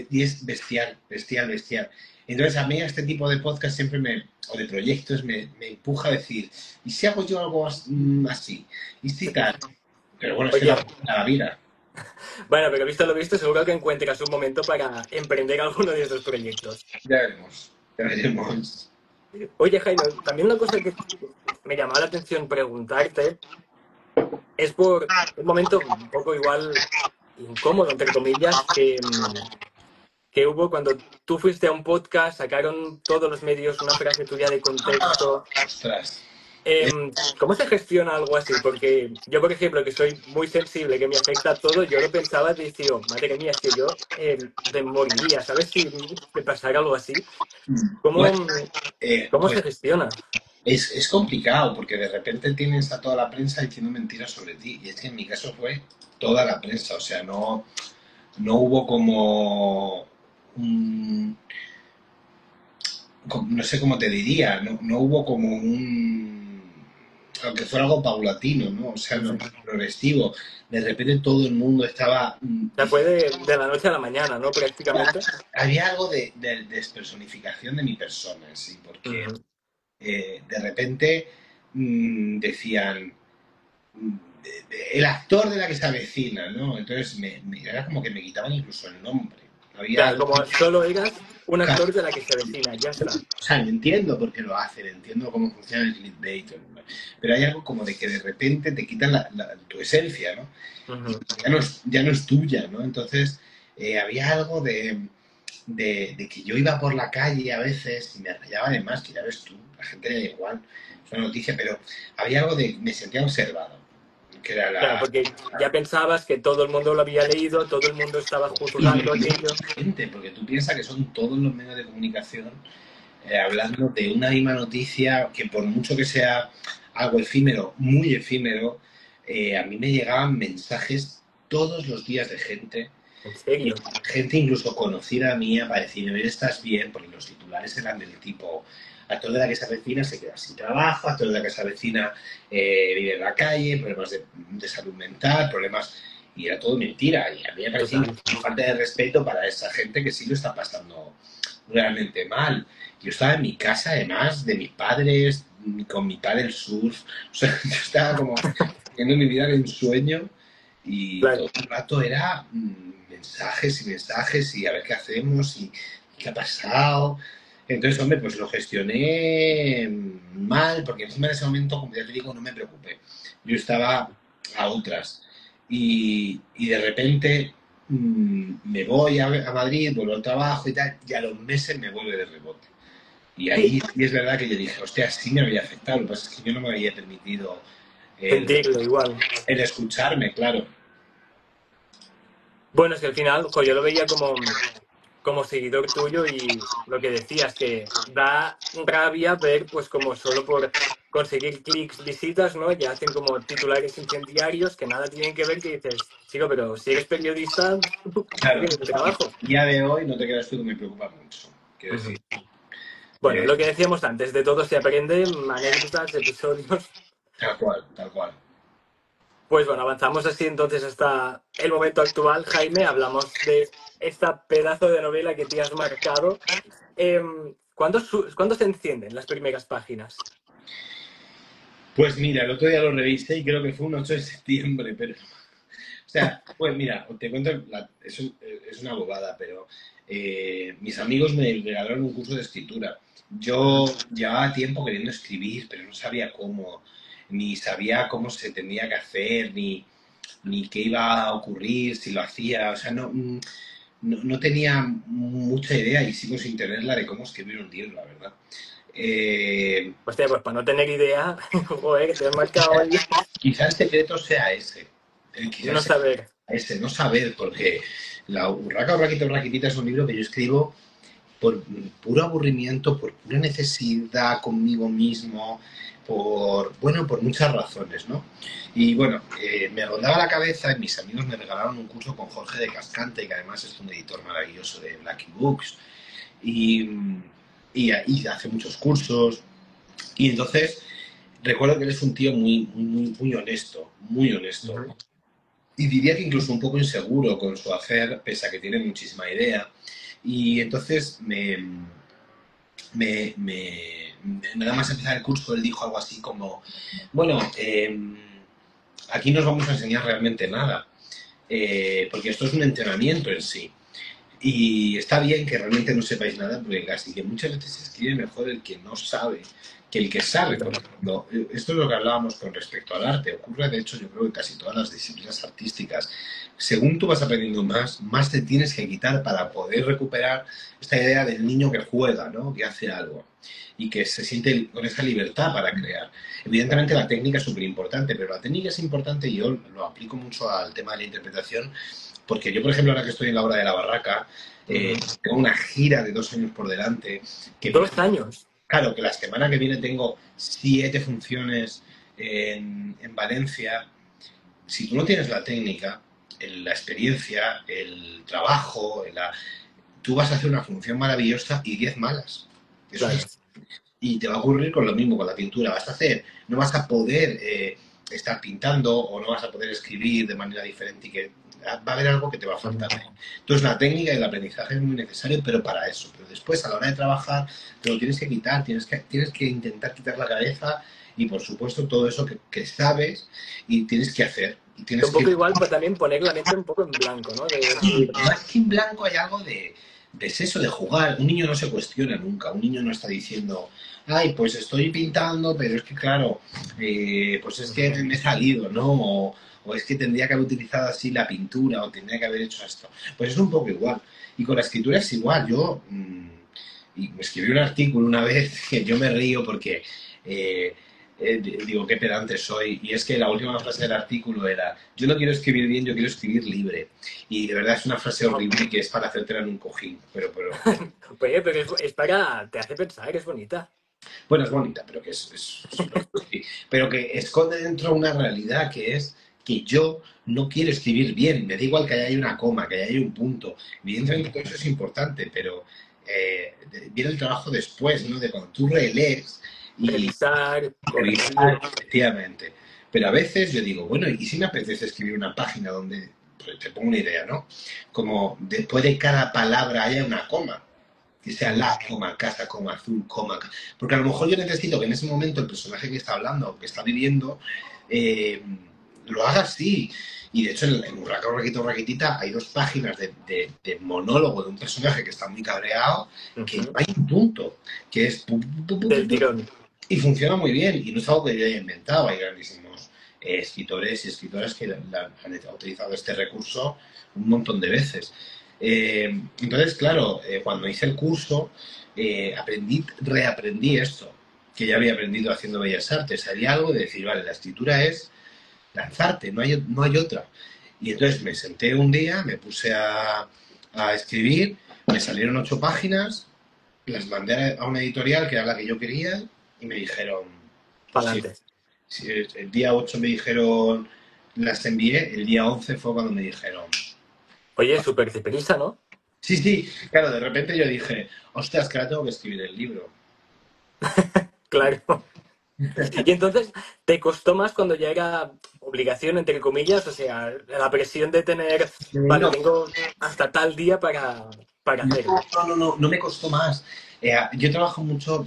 y es bestial, bestial, bestial. Entonces a mí este tipo de podcast siempre o de proyectos me empuja a decir, ¿y si hago yo algo así? ¿Y si tal? Pero bueno, es que Oye, la vida. bueno, pero visto lo visto, seguro que encuentras un momento para emprender alguno de estos proyectos. Ya veremos, ya veremos. Oye, Jaime, también una cosa que me llamaba la atención preguntarte es por un momento un poco igual incómodo, entre comillas, que hubo cuando tú fuiste a un podcast, sacaron todos los medios una frase tuya de contexto. Ostras. ¿Cómo se gestiona algo así? Porque yo, por ejemplo, que soy muy sensible, que me afecta todo, yo lo pensaba y decía, madre mía, es que yo me moriría, ¿sabes? Si me pasara algo así. Bueno, ¿Cómo, cómo pues se gestiona? es complicado porque de repente tienes a toda la prensa diciendo mentiras sobre ti. Y es que en mi caso fue toda la prensa. O sea, no hubo como un, no sé cómo te diría, no hubo como aunque fuera algo paulatino, ¿no? O sea, no, Ujú. progresivo. De repente todo el mundo estaba O sea, fue de la noche a la mañana, ¿no? Prácticamente. había algo de despersonificación de mi persona, sí, porque Ujú. de repente decían el actor de la que se avecina, ¿no? Entonces era como que me quitaban incluso el nombre. Había Ya, algo, como solo eras un claro, actor de la que se avecina, ya está. o sea, no entiendo por qué lo hacen, entiendo cómo funciona el clickbait, pero hay algo como de que de repente te quitan tu esencia, ¿no? Y Ujú. ya no es tuya, ¿no? Entonces, había algo de que yo iba por la calle a veces y me rayaba de más, que ya ves tú, la gente le da igual, es una noticia, pero había algo me sentía observado, que era Claro, porque ya pensabas que todo el mundo lo había leído, todo el mundo estaba y me juzgando aquello. gente, porque tú piensas que son todos los medios de comunicación hablando de una misma noticia que por mucho que sea algo efímero, muy efímero, a mí me llegaban mensajes todos los días de gente. ¿En Y serio? gente incluso conocida mía para decirme, oye, estás bien, porque los titulares eran del tipo, actor de la que se avecina se queda sin trabajo, actor de la que se avecina vive en la calle, problemas de salud mental, problemas... Y era todo mentira. Y a mí me parecía Total. una falta de respeto para esa gente que sí lo está pasando realmente mal. Yo estaba en mi casa, además, de mis padres, con mi padre el surf. O sea, yo estaba como viendo mi vida de un sueño y todo Claro. el rato era mensajes y mensajes y a ver qué hacemos y qué ha pasado. Entonces, hombre, pues lo gestioné mal, porque encima de ese momento, como ya te digo, no me preocupé. Yo estaba a otras. Y de repente me voy a Madrid, vuelvo al trabajo y tal, y a los meses me vuelve de rebote. Y ahí sí es verdad que yo dije, hostia, sí me había afectado, lo que pasa es que yo no me había permitido el, Sentirlo igual. el escucharme, claro. Bueno, es que al final, jo, yo lo veía como seguidor tuyo y lo que decías, que da rabia ver, pues como solo por conseguir clics, visitas, ¿no? Ya hacen como titulares incendiarios que nada tienen que ver, que dices, chico, pero si eres periodista, Claro, tienes tu trabajo. a día de hoy no te creas tú que me preocupa mucho. Quiero decir, Ujú. Bueno, eh, lo que decíamos antes, de todo se aprende, anécdotas, episodios. tal cual, tal cual. Pues bueno, avanzamos así entonces hasta el momento actual. Jaime, hablamos de esta pedazo de novela que te has marcado. ¿Cuándo se encienden las primeras páginas? Pues mira, el otro día lo revisé y creo que fue un 8 de septiembre, pero... O sea, pues mira, te cuento, es una bobada, pero mis amigos me regalaron un curso de escritura. Yo llevaba tiempo queriendo escribir, pero no sabía cómo, ni sabía cómo se tenía que hacer, ni qué iba a ocurrir si lo hacía. O sea, no tenía mucha idea y sigo sin tenerla de cómo escribir un libro, la verdad. Eh, Hostia, pues para no tener idea, joder, te has marcado ahí Quizás el secreto sea ese. no Quizás saber. ese, no saber, porque la Urraca Urraquita Urraquitita es un libro que yo escribo por puro aburrimiento, por pura necesidad conmigo mismo, bueno, por muchas razones, ¿no? Y bueno, me rondaba la cabeza y mis amigos me regalaron un curso con Jorge de Cascante, que además es un editor maravilloso de Blacky Books, y, y hace muchos cursos. Y entonces recuerdo que él es un tío muy honesto, muy honesto. Ujú. Y diría que incluso un poco inseguro con su hacer, pese a que tiene muchísima idea. Y entonces nada más empezar el curso, él dijo algo así como, bueno, aquí no os vamos a enseñar realmente nada, porque esto es un entrenamiento en sí. Y está bien que realmente no sepáis nada, porque casi que muchas veces se escribe mejor el que no sabe que el que sabe. Por ejemplo, esto es lo que hablábamos con respecto al arte. Ocurre, de hecho, yo creo que casi todas las disciplinas artísticas. Según tú vas aprendiendo más te tienes que quitar para poder recuperar esta idea del niño que juega, ¿no? Que hace algo y que se siente con esa libertad para crear. Evidentemente la técnica es súper importante, pero la técnica es importante y yo lo aplico mucho al tema de la interpretación porque yo, por ejemplo, ahora que estoy en la obra de la barraca, Ujú. tengo una gira de 2 años por delante, que por 2 años. claro, que la semana que viene tengo 7 funciones en Valencia. Si tú no tienes la técnica, la experiencia, el trabajo, tú vas a hacer una función maravillosa y 10 malas. Eso Claro. es, y te va a ocurrir con lo mismo con la pintura. Vas a hacer, no vas a poder estar pintando o no vas a poder escribir de manera diferente y que va a haber algo que te va a faltar. Entonces la técnica y el aprendizaje es muy necesario, pero para eso. Pero después a la hora de trabajar te lo tienes que quitar, tienes que intentar quitar la cabeza y por supuesto todo eso que sabes y tienes que hacer. Y tienes Un que poco igual, pues también poner la mente un poco en blanco, ¿no? De sí, decir, más que en blanco hay algo de eso, de jugar. Un niño no se cuestiona nunca. Un niño no está diciendo, ay, pues estoy pintando, pero es que claro, pues es que me he salido, ¿no? O es que tendría que haber utilizado así la pintura, o tendría que haber hecho esto. Pues es un poco igual. Y con la escritura es igual. Y me escribí un artículo una vez que yo me río porque eh, digo, qué pedante soy. Y es que la última frase del artículo era, yo no quiero escribir bien, yo quiero escribir libre. Y de verdad es una frase horrible que es para hacértela en un cojín. oye, pero es para, te hace pensar, es bonita. Bueno, es bonita, pero que es súper cursi. Pero que esconde dentro una realidad que es que yo no quiero escribir bien. Me da igual que haya una coma, que haya un punto. Evidentemente todo eso es importante, pero viene el trabajo después, ¿no? De cuando tú relees y Revisar, revisar, corregir. efectivamente. Pero a veces yo digo, bueno, ¿y si me apetece escribir una página donde, pues, te pongo una idea, ¿no? Como después de cada palabra haya una coma? Que sea la, coma, casa, coma, azul, coma. Porque a lo mejor yo necesito que en ese momento el personaje que está hablando, que está viviendo, eh, lo haga así. Y de hecho, en Urraca, Urraquita, Urraquitita hay 2 páginas de monólogo de un personaje que está muy cabreado, que no Ujú. hay un punto, que es Del tirón. y funciona muy bien. Y no es algo que yo haya inventado. Hay grandísimos escritores y escritoras que han utilizado este recurso un montón de veces. Entonces, claro, cuando hice el curso, reaprendí esto, que ya había aprendido haciendo Bellas Artes. Había algo de decir, vale, la escritura es lanzarte, no hay otra. Y entonces me senté un día, me puse a escribir, me salieron 8 páginas, las mandé a una editorial que era la que yo quería y me dijeron, pues sí, Pa'lante. sí, el día 8 me dijeron, las envié, el día 11 fue cuando me dijeron, Oye, súper deprisa, ¿no? sí, sí, claro, de repente yo dije, ostras, que ahora tengo que escribir el libro. Claro. Y entonces, ¿te costó más cuando ya era obligación, entre comillas? O sea, la presión de tener, vale, No, tengo hasta tal día para no, hacerlo. no me costó más. Yo trabajo mucho,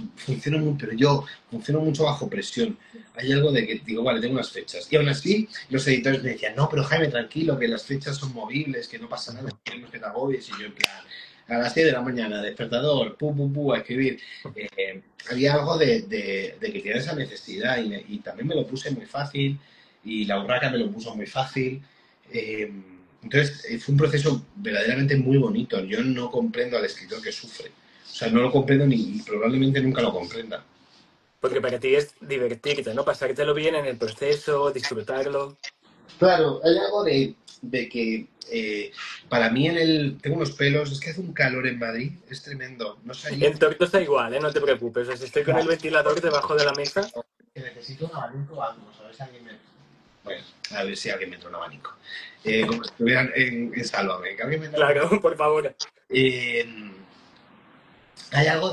pero yo funciono mucho bajo presión. Hay algo de que digo, vale, tengo unas fechas. Y aún así, los editores me decían, no, pero Jaime, tranquilo, que las fechas son movibles, que no pasa nada, que no te agobies. Y yo, en plan, a las 6 de la mañana, despertador, a escribir. Había algo de que tiene esa necesidad y también me lo puse muy fácil y la urraca me lo puso muy fácil. Eh, entonces, fue un proceso verdaderamente muy bonito. Yo no comprendo al escritor que sufre. O sea, no lo comprendo ni y probablemente nunca lo comprenda. Porque para ti es divertirte, ¿no? Pasártelo bien en el proceso, disfrutarlo. Claro, hay algo de que para mí tengo unos pelos, es que hace un calor en Madrid, es tremendo. No sé allí. En Tortosa igual, ¿eh? No te preocupes. O sea, estoy con el ventilador debajo de la mesa. Que necesito un abanico, vamos, a ver si alguien me. Bueno, a ver si alguien me entra un abanico. Como si estuvieran en Sálvame, que alguien me entra un abanico. Claro, por favor. Eh, Hay algo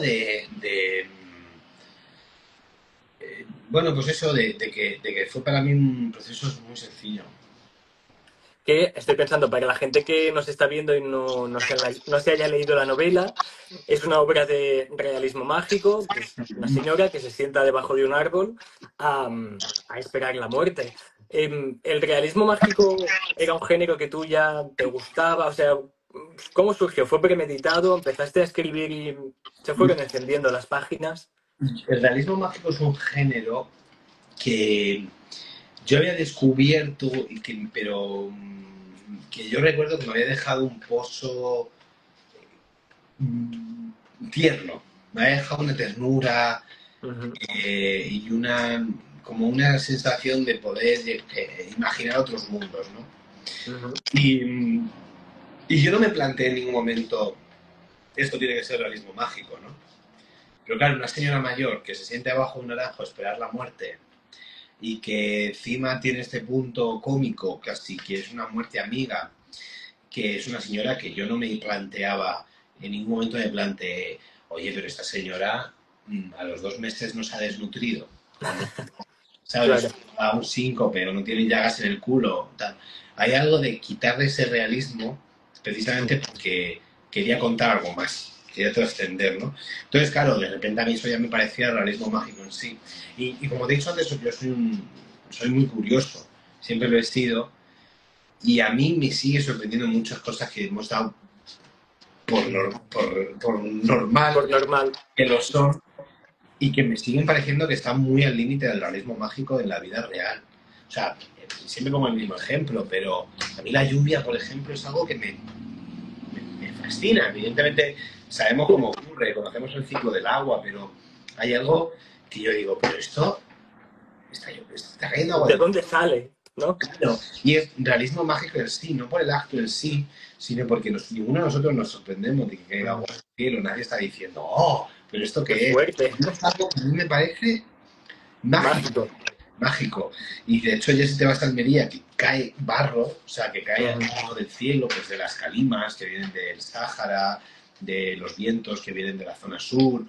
bueno, pues eso de que fue para mí un proceso muy sencillo. Que estoy pensando, para la gente que nos está viendo y no se haya leído la novela, es una obra de realismo mágico, que es una señora que se sienta debajo de un árbol a, a esperar la muerte. ¿El realismo mágico era un género que tú ya te gustaba? O sea, ¿cómo surgió? ¿Fue premeditado? ¿Empezaste a escribir y se fueron encendiendo las páginas? El realismo mágico es un género que yo había descubierto, pero que yo recuerdo que me había dejado un pozo tierno, me había dejado una ternura Ujú, y como una sensación de poder imaginar otros mundos, ¿no? ujú. Y, y yo no me planteé en ningún momento, esto tiene que ser realismo mágico, ¿no? Pero claro, una señora mayor que se siente abajo de un naranjo a esperar la muerte y que encima tiene este punto cómico, casi que es una muerte amiga, que es una señora que yo no me planteaba, en ningún momento me planteé, oye, pero esta señora a los 2 meses no se ha desnutrido, o no, ¿sabes? Claro. A un síncope o no tiene llagas en el culo, tal. Hay algo de quitarle ese realismo precisamente porque quería contar algo más, quería trascender, ¿no? Entonces, claro, de repente a mí eso ya me parecía realismo mágico en sí. Y como te he dicho antes, yo soy muy curioso, siempre lo he sido, y a mí me sigue sorprendiendo muchas cosas que hemos dado por normal, Por normal. que lo son, y que me siguen pareciendo que están muy al límite del realismo mágico en la vida real. O sea, siempre pongo el mismo ejemplo, pero a mí la lluvia, por ejemplo, es algo que me fascina. Evidentemente sabemos cómo ocurre, conocemos el ciclo del agua, pero hay algo que yo digo, pero esto está cayendo agua ¿De del dónde sale? ¿No? cielo. Y es realismo mágico en sí, no por el acto en sí, sino porque ninguno de nosotros nos sorprendemos de que caiga agua del cielo. Nadie está diciendo, oh, pero ¿esto Qué qué es? fuerte. Es algo que a mí me parece mágico. Mágico. Mágico. Y de hecho, ya si te vas a Almería, que cae barro, o sea, que cae Ujú. barro del cielo, pues de las calimas que vienen del Sáhara, de los vientos que vienen de la zona sur,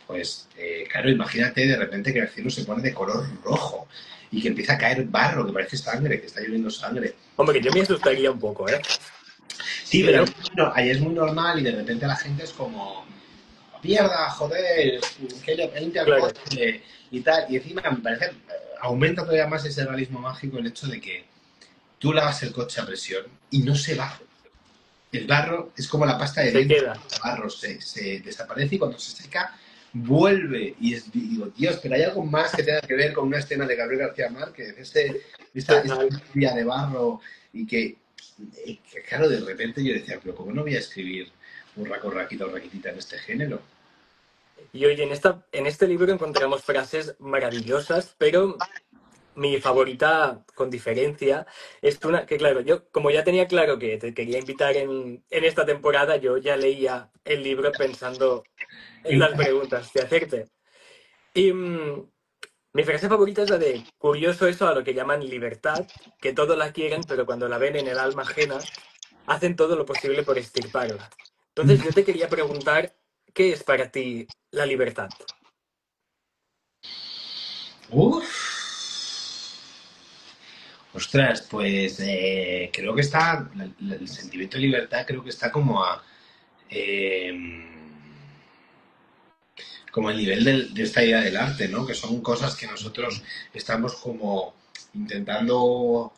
pues claro, imagínate de repente que el cielo se pone de color rojo y que empieza a caer barro, que parece sangre, que está lloviendo sangre. Hombre, yo me asustaría un poco, ¿eh? Sí, pero Pero, ahí es muy normal y de repente la gente es como, mierda, joder, que limpia el claro, coche y tal. Y encima me parece, aumenta todavía más ese realismo mágico el hecho de que tú lavas el coche a presión y no se va. El barro es como la pasta de se dientes, queda. el barro se desaparece y cuando se seca vuelve. Y digo, Dios, pero hay algo más que tenga que ver con una escena de Gabriel García Márquez, esta Total. lluvia de barro y que claro, de repente yo decía, pero ¿cómo no voy a escribir un raco, raquita o raquitita en este género? Y oye, en este libro encontramos frases maravillosas, pero mi favorita, con diferencia, es una que, claro, yo como ya tenía claro que te quería invitar en esta temporada, yo ya leía el libro pensando en las preguntas que hacerte. Y mi frase favorita es la de, curioso eso a lo que llaman libertad, que todos la quieren, pero cuando la ven en el alma ajena, hacen todo lo posible por extirparla. Entonces yo te quería preguntar, ¿qué es para ti la libertad? Uf. Ostras, pues creo que está, el sentimiento de libertad creo que está eh, como el nivel de esta idea del arte, ¿no? Que son cosas que nosotros estamos como intentando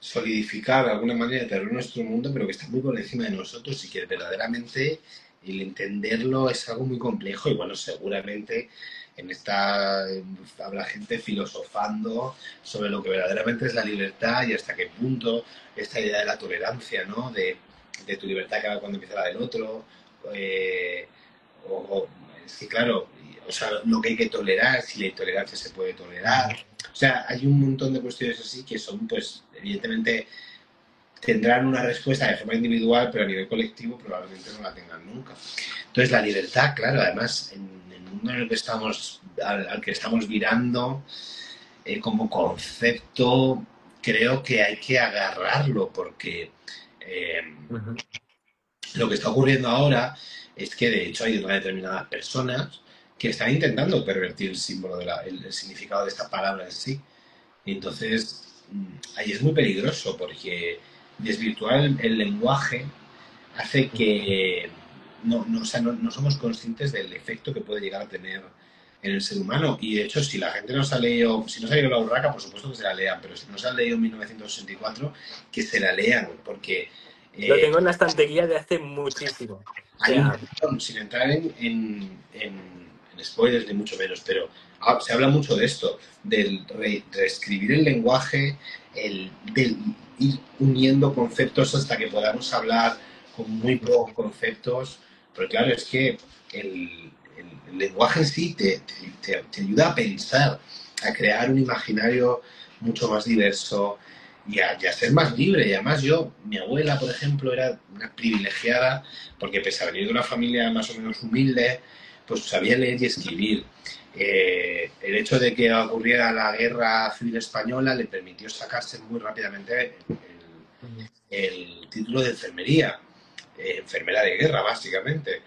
solidificar de alguna manera, tener nuestro mundo, pero que está muy por encima de nosotros y que verdaderamente el entenderlo es algo muy complejo y bueno, seguramente en esta habrá gente filosofando sobre lo que verdaderamente es la libertad y hasta qué punto esta idea de la tolerancia, ¿no? De tu libertad cada cuando empieza la del otro, eh, o es que claro, o sea, lo que hay que tolerar, si la intolerancia se puede tolerar, o sea, hay un montón de cuestiones así que son, pues, evidentemente tendrán una respuesta de forma individual, pero a nivel colectivo probablemente no la tengan nunca. Entonces, la libertad, claro, además, en el mundo en el que estamos, al que estamos virando, como concepto, creo que hay que agarrarlo, porque Ujú. lo que está ocurriendo ahora es que, de hecho, hay una determinadas personas que están intentando pervertir el símbolo el significado de esta palabra en sí. Y entonces, ahí es muy peligroso porque desvirtuar el lenguaje hace que o sea, no somos conscientes del efecto que puede llegar a tener en el ser humano. Y de hecho, si la gente no se ha leído, si no se ha leído La Urraca, por supuesto que se la lean, pero si no se han leído en 1964, que se la lean, porque Lo eh, tengo en la estantería de hace muchísimo. O hay un sea, montón, sin entrar en spoilers ni mucho menos, pero se habla mucho de esto, del reescribir el lenguaje, del ir uniendo conceptos hasta que podamos hablar con muy pocos conceptos, pero claro, es que el lenguaje en sí te ayuda a pensar, a crear un imaginario mucho más diverso y a ser más libre. Y además mi abuela, por ejemplo, era una privilegiada porque pese a venir de una familia más o menos humilde, pues sabía leer y escribir. El hecho de que ocurriera la guerra civil española le permitió sacarse muy rápidamente el título de enfermería, enfermera de guerra, básicamente.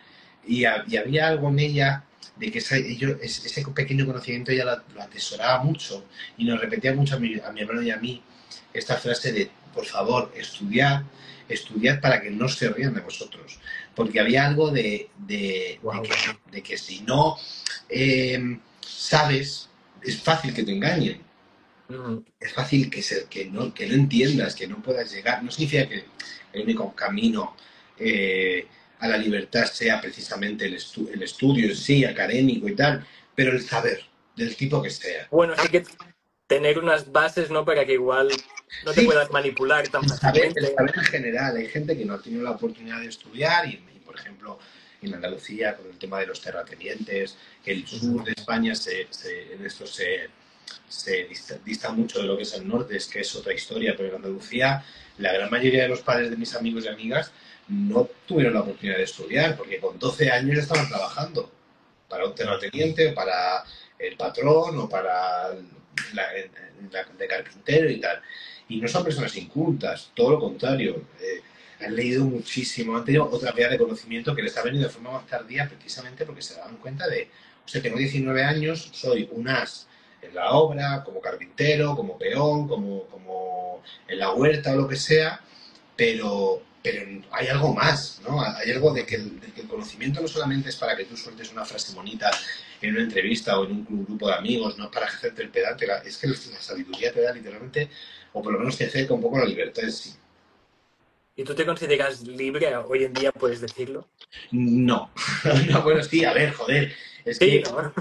Y había algo en ella de que ese pequeño conocimiento ella lo atesoraba mucho y nos repetía mucho a mi hermano y a mí esta frase de, por favor, estudiad para que no se rían de vosotros. Porque había algo wow. de que si no sabes, es fácil que te engañen. Es fácil que no entiendas, que no puedas llegar. No significa que el único camino a la libertad sea precisamente el estudio en sí, académico y tal, pero el saber, del tipo que sea. Bueno, sí que tener unas bases, ¿no? Para que igual no te Sí, puedas manipular tan el fácilmente. saber en general. Hay gente que no ha tenido la oportunidad de estudiar y, por ejemplo, en Andalucía, con el tema de los terratenientes, el sur de España en esto se dista mucho de lo que es el norte, es que es otra historia, pero en Andalucía la gran mayoría de los padres de mis amigos y amigas no tuvieron la oportunidad de estudiar, porque con 12 años estaban trabajando para un terrateniente, para el patrón o para de carpintero y tal. Y no son personas incultas, todo lo contrario. Han leído muchísimo, han tenido otra vía de conocimiento que les ha venido de forma más tardía precisamente porque se daban cuenta de, o sea, tengo 19 años, soy un as en la obra, como carpintero, como peón, como en la huerta o lo que sea, pero hay algo más, ¿no? Hay algo de que el conocimiento no solamente es para que tú sueltes una frase bonita en una entrevista o en un grupo de amigos, no es para hacerte el pedante, es que la sabiduría te da literalmente, o por lo menos te acerca un poco a la libertad en sí. ¿Y tú te consideras libre hoy en día, puedes decirlo? No, no, bueno, sí, a ver, joder, es Sí, que ¿no?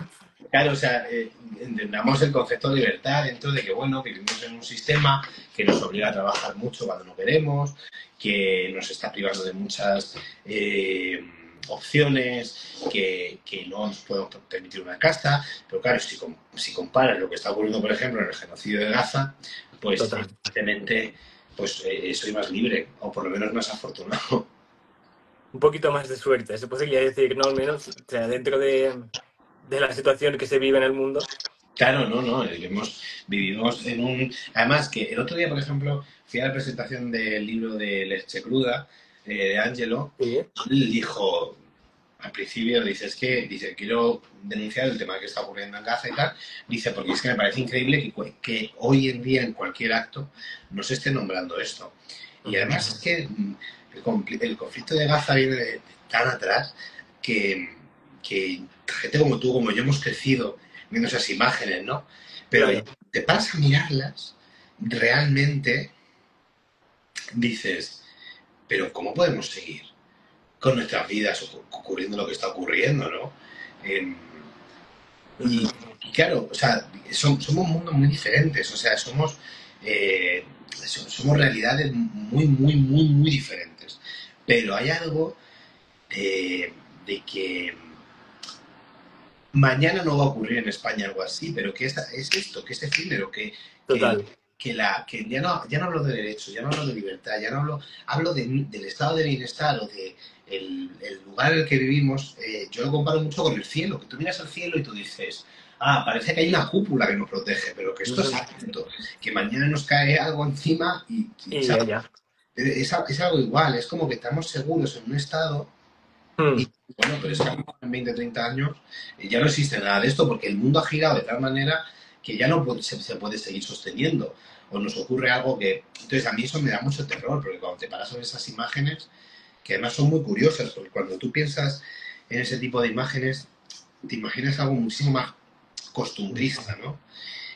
Claro, o sea, entendamos el concepto de libertad dentro de que, bueno, vivimos en un sistema que nos obliga a trabajar mucho cuando no queremos, que nos está privando de muchas opciones, que no nos podemos permitir una casa, pero claro, si comparas lo que está ocurriendo, por ejemplo, en el genocidio de Gaza, pues Total. evidentemente pues, soy más libre, o por lo menos más afortunado. Un poquito más de suerte, se podría decir, ¿no? Al menos, o sea, dentro de la situación que se vive en el mundo. Claro, no, no, vivimos en un... Además, que el otro día, por ejemplo, fui a la presentación del libro de Leche Cruda, de Angelo, Sí, y él dijo, al principio, dice, quiero denunciar el tema que está ocurriendo en Gaza y tal, dice, porque es que me parece increíble que hoy en día en cualquier acto no se esté nombrando esto. Y ujú, además es que el conflicto de Gaza viene de tan atrás que, que gente como tú, como yo, hemos crecido viendo esas imágenes, ¿no? Pero claro, te paras a mirarlas, realmente dices, pero ¿cómo podemos seguir con nuestras vidas ocurriendo lo que está ocurriendo, ¿no? Eh, y, ujú, y claro, o sea, somos mundos muy diferentes, o sea, eh, somos realidades muy, muy, muy, muy diferentes. Pero hay algo de que mañana no va a ocurrir en España algo así, pero que es esto, que es efímero, que, total, que ya no hablo de derechos, ya no hablo de libertad, ya no hablo del estado de bienestar o de el lugar en el que vivimos. Yo lo comparo mucho con el cielo, que tú miras al cielo y tú dices, ah, parece que hay una cúpula que nos protege, pero que esto es ujú, alto, que mañana nos cae algo encima y ella. es algo igual, es como que estamos seguros en un estado y Mm, bueno, pero es que en 20, 30 años ya no existe nada de esto porque el mundo ha girado de tal manera que ya no se puede seguir sosteniendo. O nos ocurre algo que... Entonces a mí eso me da mucho terror porque cuando te paras sobre esas imágenes, que además son muy curiosas, porque cuando tú piensas en ese tipo de imágenes, te imaginas algo muchísimo más costumbrista, ¿no?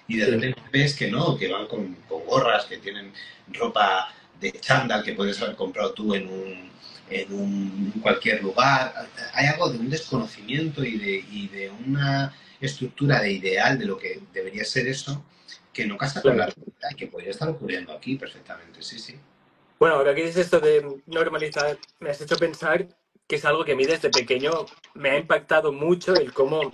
Y de sí, repente ves que no, que van con gorras, que tienen ropa de chándal que puedes haber comprado tú en un cualquier lugar. Hay algo de un desconocimiento y de una estructura de ideal de lo que debería ser eso que no casa con la claro. realidad y que podría estar ocurriendo aquí perfectamente, sí, sí. Bueno, ahora que dices esto de normalizar, me has hecho pensar que es algo que a mí desde pequeño me ha impactado mucho el cómo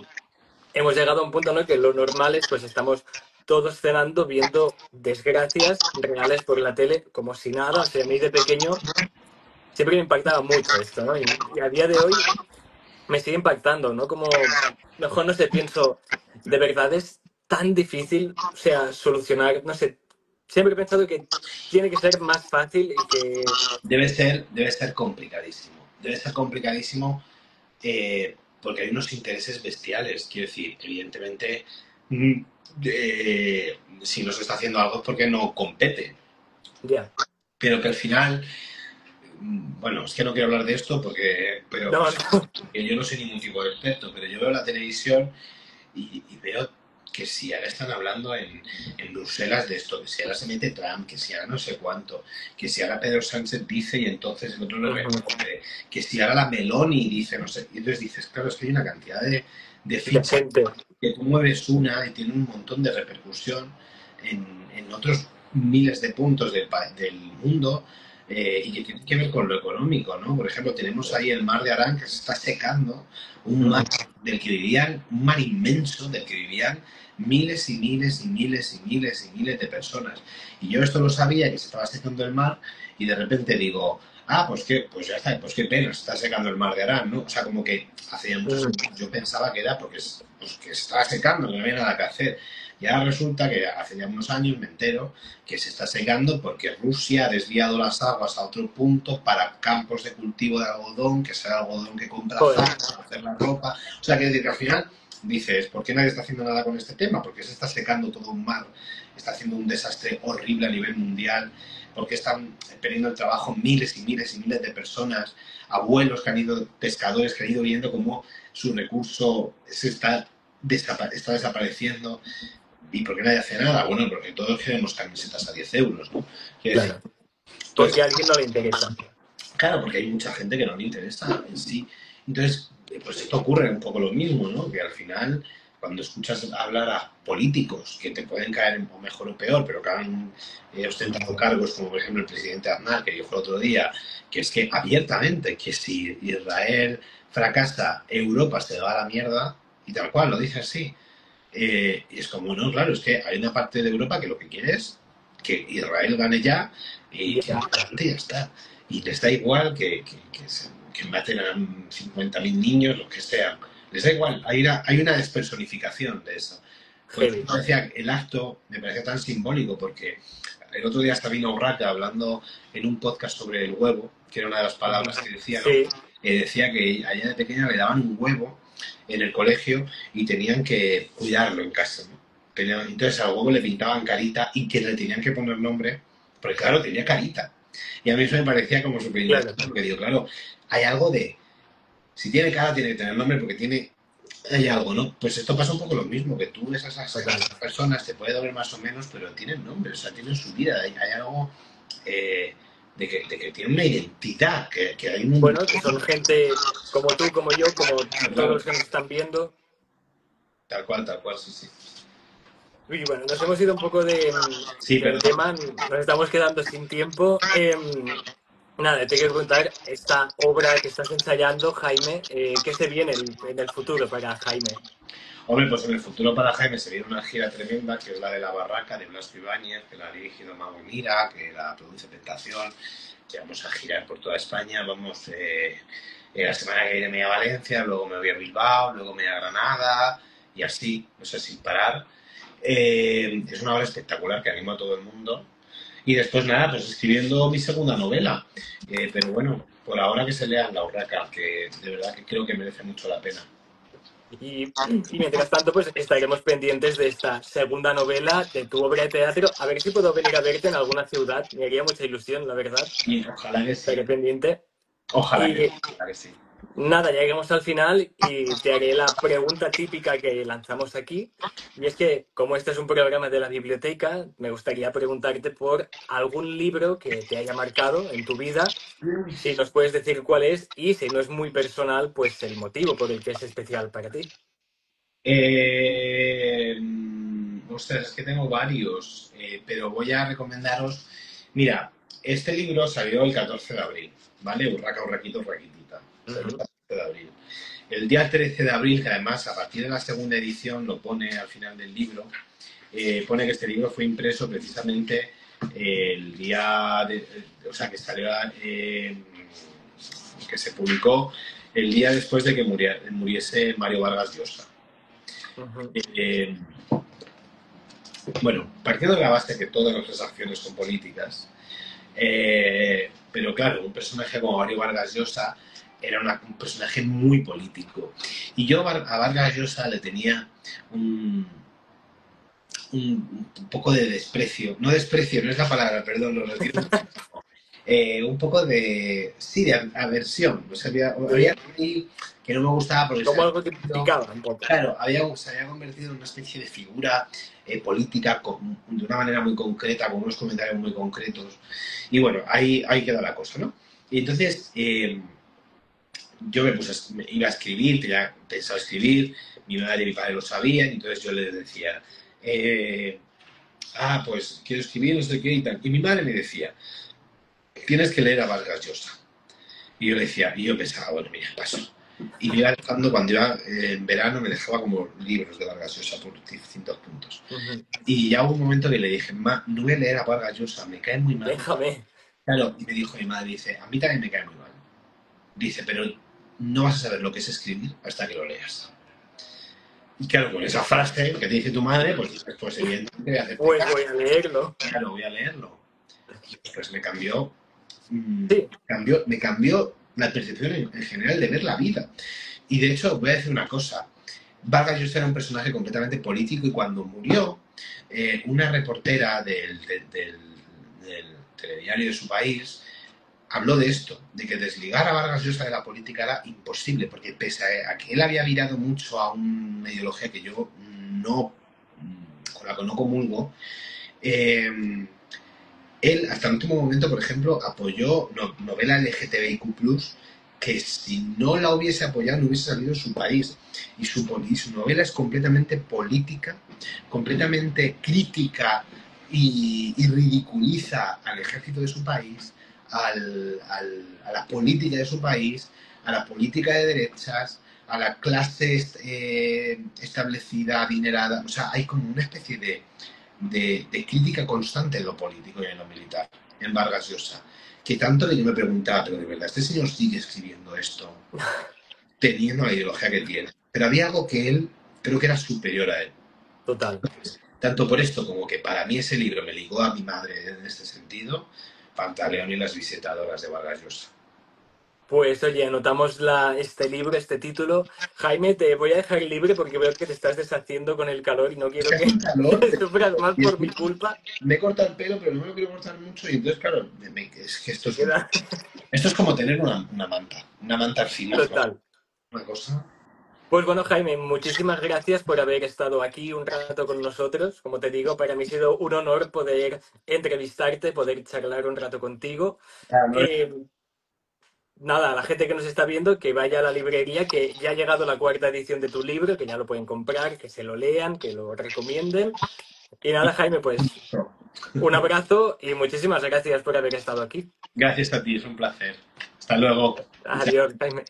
hemos llegado a un punto, ¿no? Que lo normal es, pues estamos todos cenando viendo desgracias reales por la tele como si nada. O sea, a mí de pequeño siempre me impactaba mucho esto, ¿no? Y a día de hoy me sigue impactando, ¿no? Como, mejor no sé, pienso, de verdad es tan difícil, o sea, solucionar, no sé, siempre he pensado que tiene que ser más fácil y que, Debe ser complicadísimo. Debe ser complicadísimo porque hay unos intereses bestiales. Quiero decir, evidentemente, mm, si no se está haciendo algo es porque no compete. ya, Pero que al final, bueno, es que no quiero hablar de esto porque, pero no, no, que yo no soy ningún tipo de experto, pero yo veo la televisión y veo que si ahora están hablando en Bruselas de esto, que si ahora se mete Trump, que si ahora no sé cuánto, que si ahora Pedro Sánchez dice y entonces el otro le ujú, responde, que si ahora la Meloni dice, no sé, y entonces dices, claro, es que hay una cantidad de de fichas gente, que tú mueves una y tiene un montón de repercusión en otros miles de puntos del mundo y que tienen que ver con lo económico, ¿no? Por ejemplo, tenemos ahí el mar de Arán que se está secando, un mar ujú, del que vivían, un mar inmenso del que vivían miles y miles y miles y miles y miles de personas. Y yo esto lo sabía, que se estaba secando el mar, y de repente digo, ah, pues ya está, pues qué pena, se está secando el mar de Arán, ¿no? O sea, como que hace ya muchos ujú, años yo pensaba que era porque pues, que se estaba secando, que no había nada que hacer. Y ahora resulta que hace ya unos años me entero que se está secando porque Rusia ha desviado las aguas a otro punto para campos de cultivo de algodón, que es el algodón que compra joder, Zara para hacer la ropa. O sea, que decir que al final dices, ¿por qué nadie está haciendo nada con este tema? ¿Por qué se está secando todo un mar? Está haciendo un desastre horrible a nivel mundial. ¿Por qué están perdiendo el trabajo miles y miles y miles de personas? Abuelos que han ido, pescadores que han ido viendo cómo su recurso está desapareciendo. ¿Y por qué nadie hace nada? Bueno, porque todos queremos camisetas a 10 euros, ¿no? Quiero decir, claro, entonces, porque a alguien no le interesa. claro, porque hay mucha gente que no le interesa en sí. Entonces, pues esto ocurre un poco lo mismo, ¿no? Que al final, cuando escuchas hablar a políticos que te pueden caer o mejor o peor, pero que han ostentado cargos, como por ejemplo el presidente Aznar, que dijo el otro día, que es que abiertamente, que si Israel fracasa, Europa se va a la mierda, y tal cual, lo dice así. Y es como, no, claro, es que hay una parte de Europa que lo que quiere es que Israel gane ya y Ya. ya está. Y les da igual que maten a 50.000 niños, lo que sea. Les da igual, hay una despersonificación de eso. Pues Heavy. me decía, el acto me parece tan simbólico porque el otro día estaba Sabina Urraca hablando en un podcast sobre el huevo, que era una de las palabras que decía, ¿no? Sí, Decía que allá de pequeña le daban un huevo en el colegio y tenían que cuidarlo en casa, ¿no? Entonces al huevo le pintaban carita y que le tenían que poner nombre, porque claro, tenía carita. Y a mí eso me parecía como súper claro. interesante, porque digo, claro, hay algo de, si tiene cara tiene que tener nombre porque hay algo, ¿no? Pues esto pasa un poco lo mismo, que tú ves a esas personas, te puede doler más o menos, pero tienen nombre, o sea, tienen su vida, hay algo de que tienen una identidad, que hay un... Bueno, que son gente como tú, como yo, como Claro, todos claro, los que nos están viendo. tal cual, sí, sí. Y bueno, nos hemos ido un poco Sí, del perdón. tema, nos estamos quedando sin tiempo. Nada, te quiero preguntar, esta obra que estás ensayando, Jaime, ¿qué se viene en el futuro para Jaime? Hombre, pues en el futuro para Jaime se viene una gira tremenda, que es la de La Barraca, de Blasco Ibáñez, que la ha dirigido Mago Mira, que la produce Tentación, que vamos a girar por toda España, vamos la semana que viene me voy a Valencia, luego me voy a Bilbao, luego me voy a Granada, y así, no sé, sin parar. Es una obra espectacular que animo a todo el mundo. Y después nada, pues escribiendo mi segunda novela. Pero bueno, por ahora que se lea La Urraca, que de verdad que creo que merece mucho la pena. Y mientras tanto, pues estaremos pendientes de esta segunda novela de tu obra de teatro. A ver si puedo venir a verte en alguna ciudad. Me haría mucha ilusión, la verdad. Y ojalá que Estaré sí. pendiente. Ojalá que sí. Y Ojalá que sí. nada, ya lleguemos al final y te haré la pregunta típica que lanzamos aquí. Y es que, como este es un programa de la biblioteca, me gustaría preguntarte por algún libro que te haya marcado en tu vida, si nos puedes decir cuál es y si no es muy personal, pues el motivo por el que es especial para ti. Ostras, es que tengo varios, pero voy a recomendaros. Mira, este libro salió el 14 de abril, ¿vale? Urraca, urraquito, urraquitita. Salió el Ujú. 14 de abril. El día 13 de abril, que además a partir de la segunda edición lo pone al final del libro, pone que este libro fue impreso precisamente el día o sea, que salió, que se publicó el día después de que muriese Mario Vargas Llosa. Ujú. Eh, bueno, partiendo de la base que todas nuestras acciones son políticas, pero claro, un personaje como Mario Vargas Llosa era un personaje muy político. Y yo a Vargas Llosa le tenía un, un poco de desprecio. No desprecio, no es la palabra, perdón, lo retiro. Un poco de, sí, de aversión. O sea, había Sí, algo ahí que no me gustaba porque como algo que te picaba un poco. claro, se había convertido en una especie de figura política de una manera muy concreta, con unos comentarios muy concretos. Y bueno, ahí queda la cosa, ¿no? Y entonces yo iba a escribir, tenía pensado escribir, mi madre y mi padre lo sabían, y entonces yo les decía, eh, pues quiero escribir, no sé qué y tal. Y mi madre me decía, tienes que leer a Vargas Llosa. Y yo le decía, y yo pensaba, bueno, mira, paso. Y me iba dejando, cuando iba en verano, me dejaba como libros de Vargas Llosa por distintos puntos. Ujú. Y ya hubo un momento que le dije, no voy a leer a Vargas Llosa, me cae muy mal. Déjame. Claro, y me dijo mi madre, dice, a mí también me cae muy mal. Dice, pero no vas a saber lo que es escribir hasta que lo leas. Y claro, con esa frase que te dice tu madre, pues evidentemente voy a hacerte Pues voy caso. a leerlo. Claro, voy a leerlo. Pues Sí. me cambió la percepción en general de ver la vida. Y de hecho, voy a decir una cosa. Vargas Llosa era un personaje completamente político y cuando murió, una reportera del telediario de su país habló de esto, de que desligar a Vargas Llosa de la política era imposible, porque pese a que él había virado mucho a una ideología que yo no, con la que no comulgo, eh, él hasta el último momento, por ejemplo, apoyó novela LGTBIQ+, que si no la hubiese apoyado no hubiese salido de su país. Y su novela es completamente política, completamente crítica y ridiculiza al ejército de su país, a la política de su país, a la política de derechas, a la clase establecida, adinerada. O sea, hay como una especie de crítica constante en lo político y en lo militar, en Vargas Llosa. Que tanto que yo me preguntaba, pero de verdad, este señor sigue escribiendo esto, teniendo la ideología que tiene. Pero había algo que él creo que era superior a él. Total. Tanto por esto como que para mí ese libro me ligó a mi madre en este sentido, Pantaleón y las visitadoras de Vargas Llosa. Pues oye, anotamos este libro, este título. Jaime, te voy a dejar libre porque veo que te estás deshaciendo con el calor y no Es que quiero hace un que, calor, que sufras más y es por mi culpa. me he cortado el pelo, pero no me lo quiero cortar mucho. Y entonces, claro, es que Te queda esto es como tener una manta encima, total. una cosa. Pues bueno, Jaime, muchísimas gracias por haber estado aquí un rato con nosotros. Como te digo, para mí ha sido un honor poder entrevistarte, poder charlar un rato contigo. Claro, no Eh, Nada, a la gente que nos está viendo, que vaya a la librería, que ya ha llegado la cuarta edición de tu libro, que ya lo pueden comprar, que se lo lean, que lo recomienden. Y nada, Jaime, pues un abrazo y muchísimas gracias por haber estado aquí. Gracias a ti, es un placer. Hasta luego. Adiós, Jaime.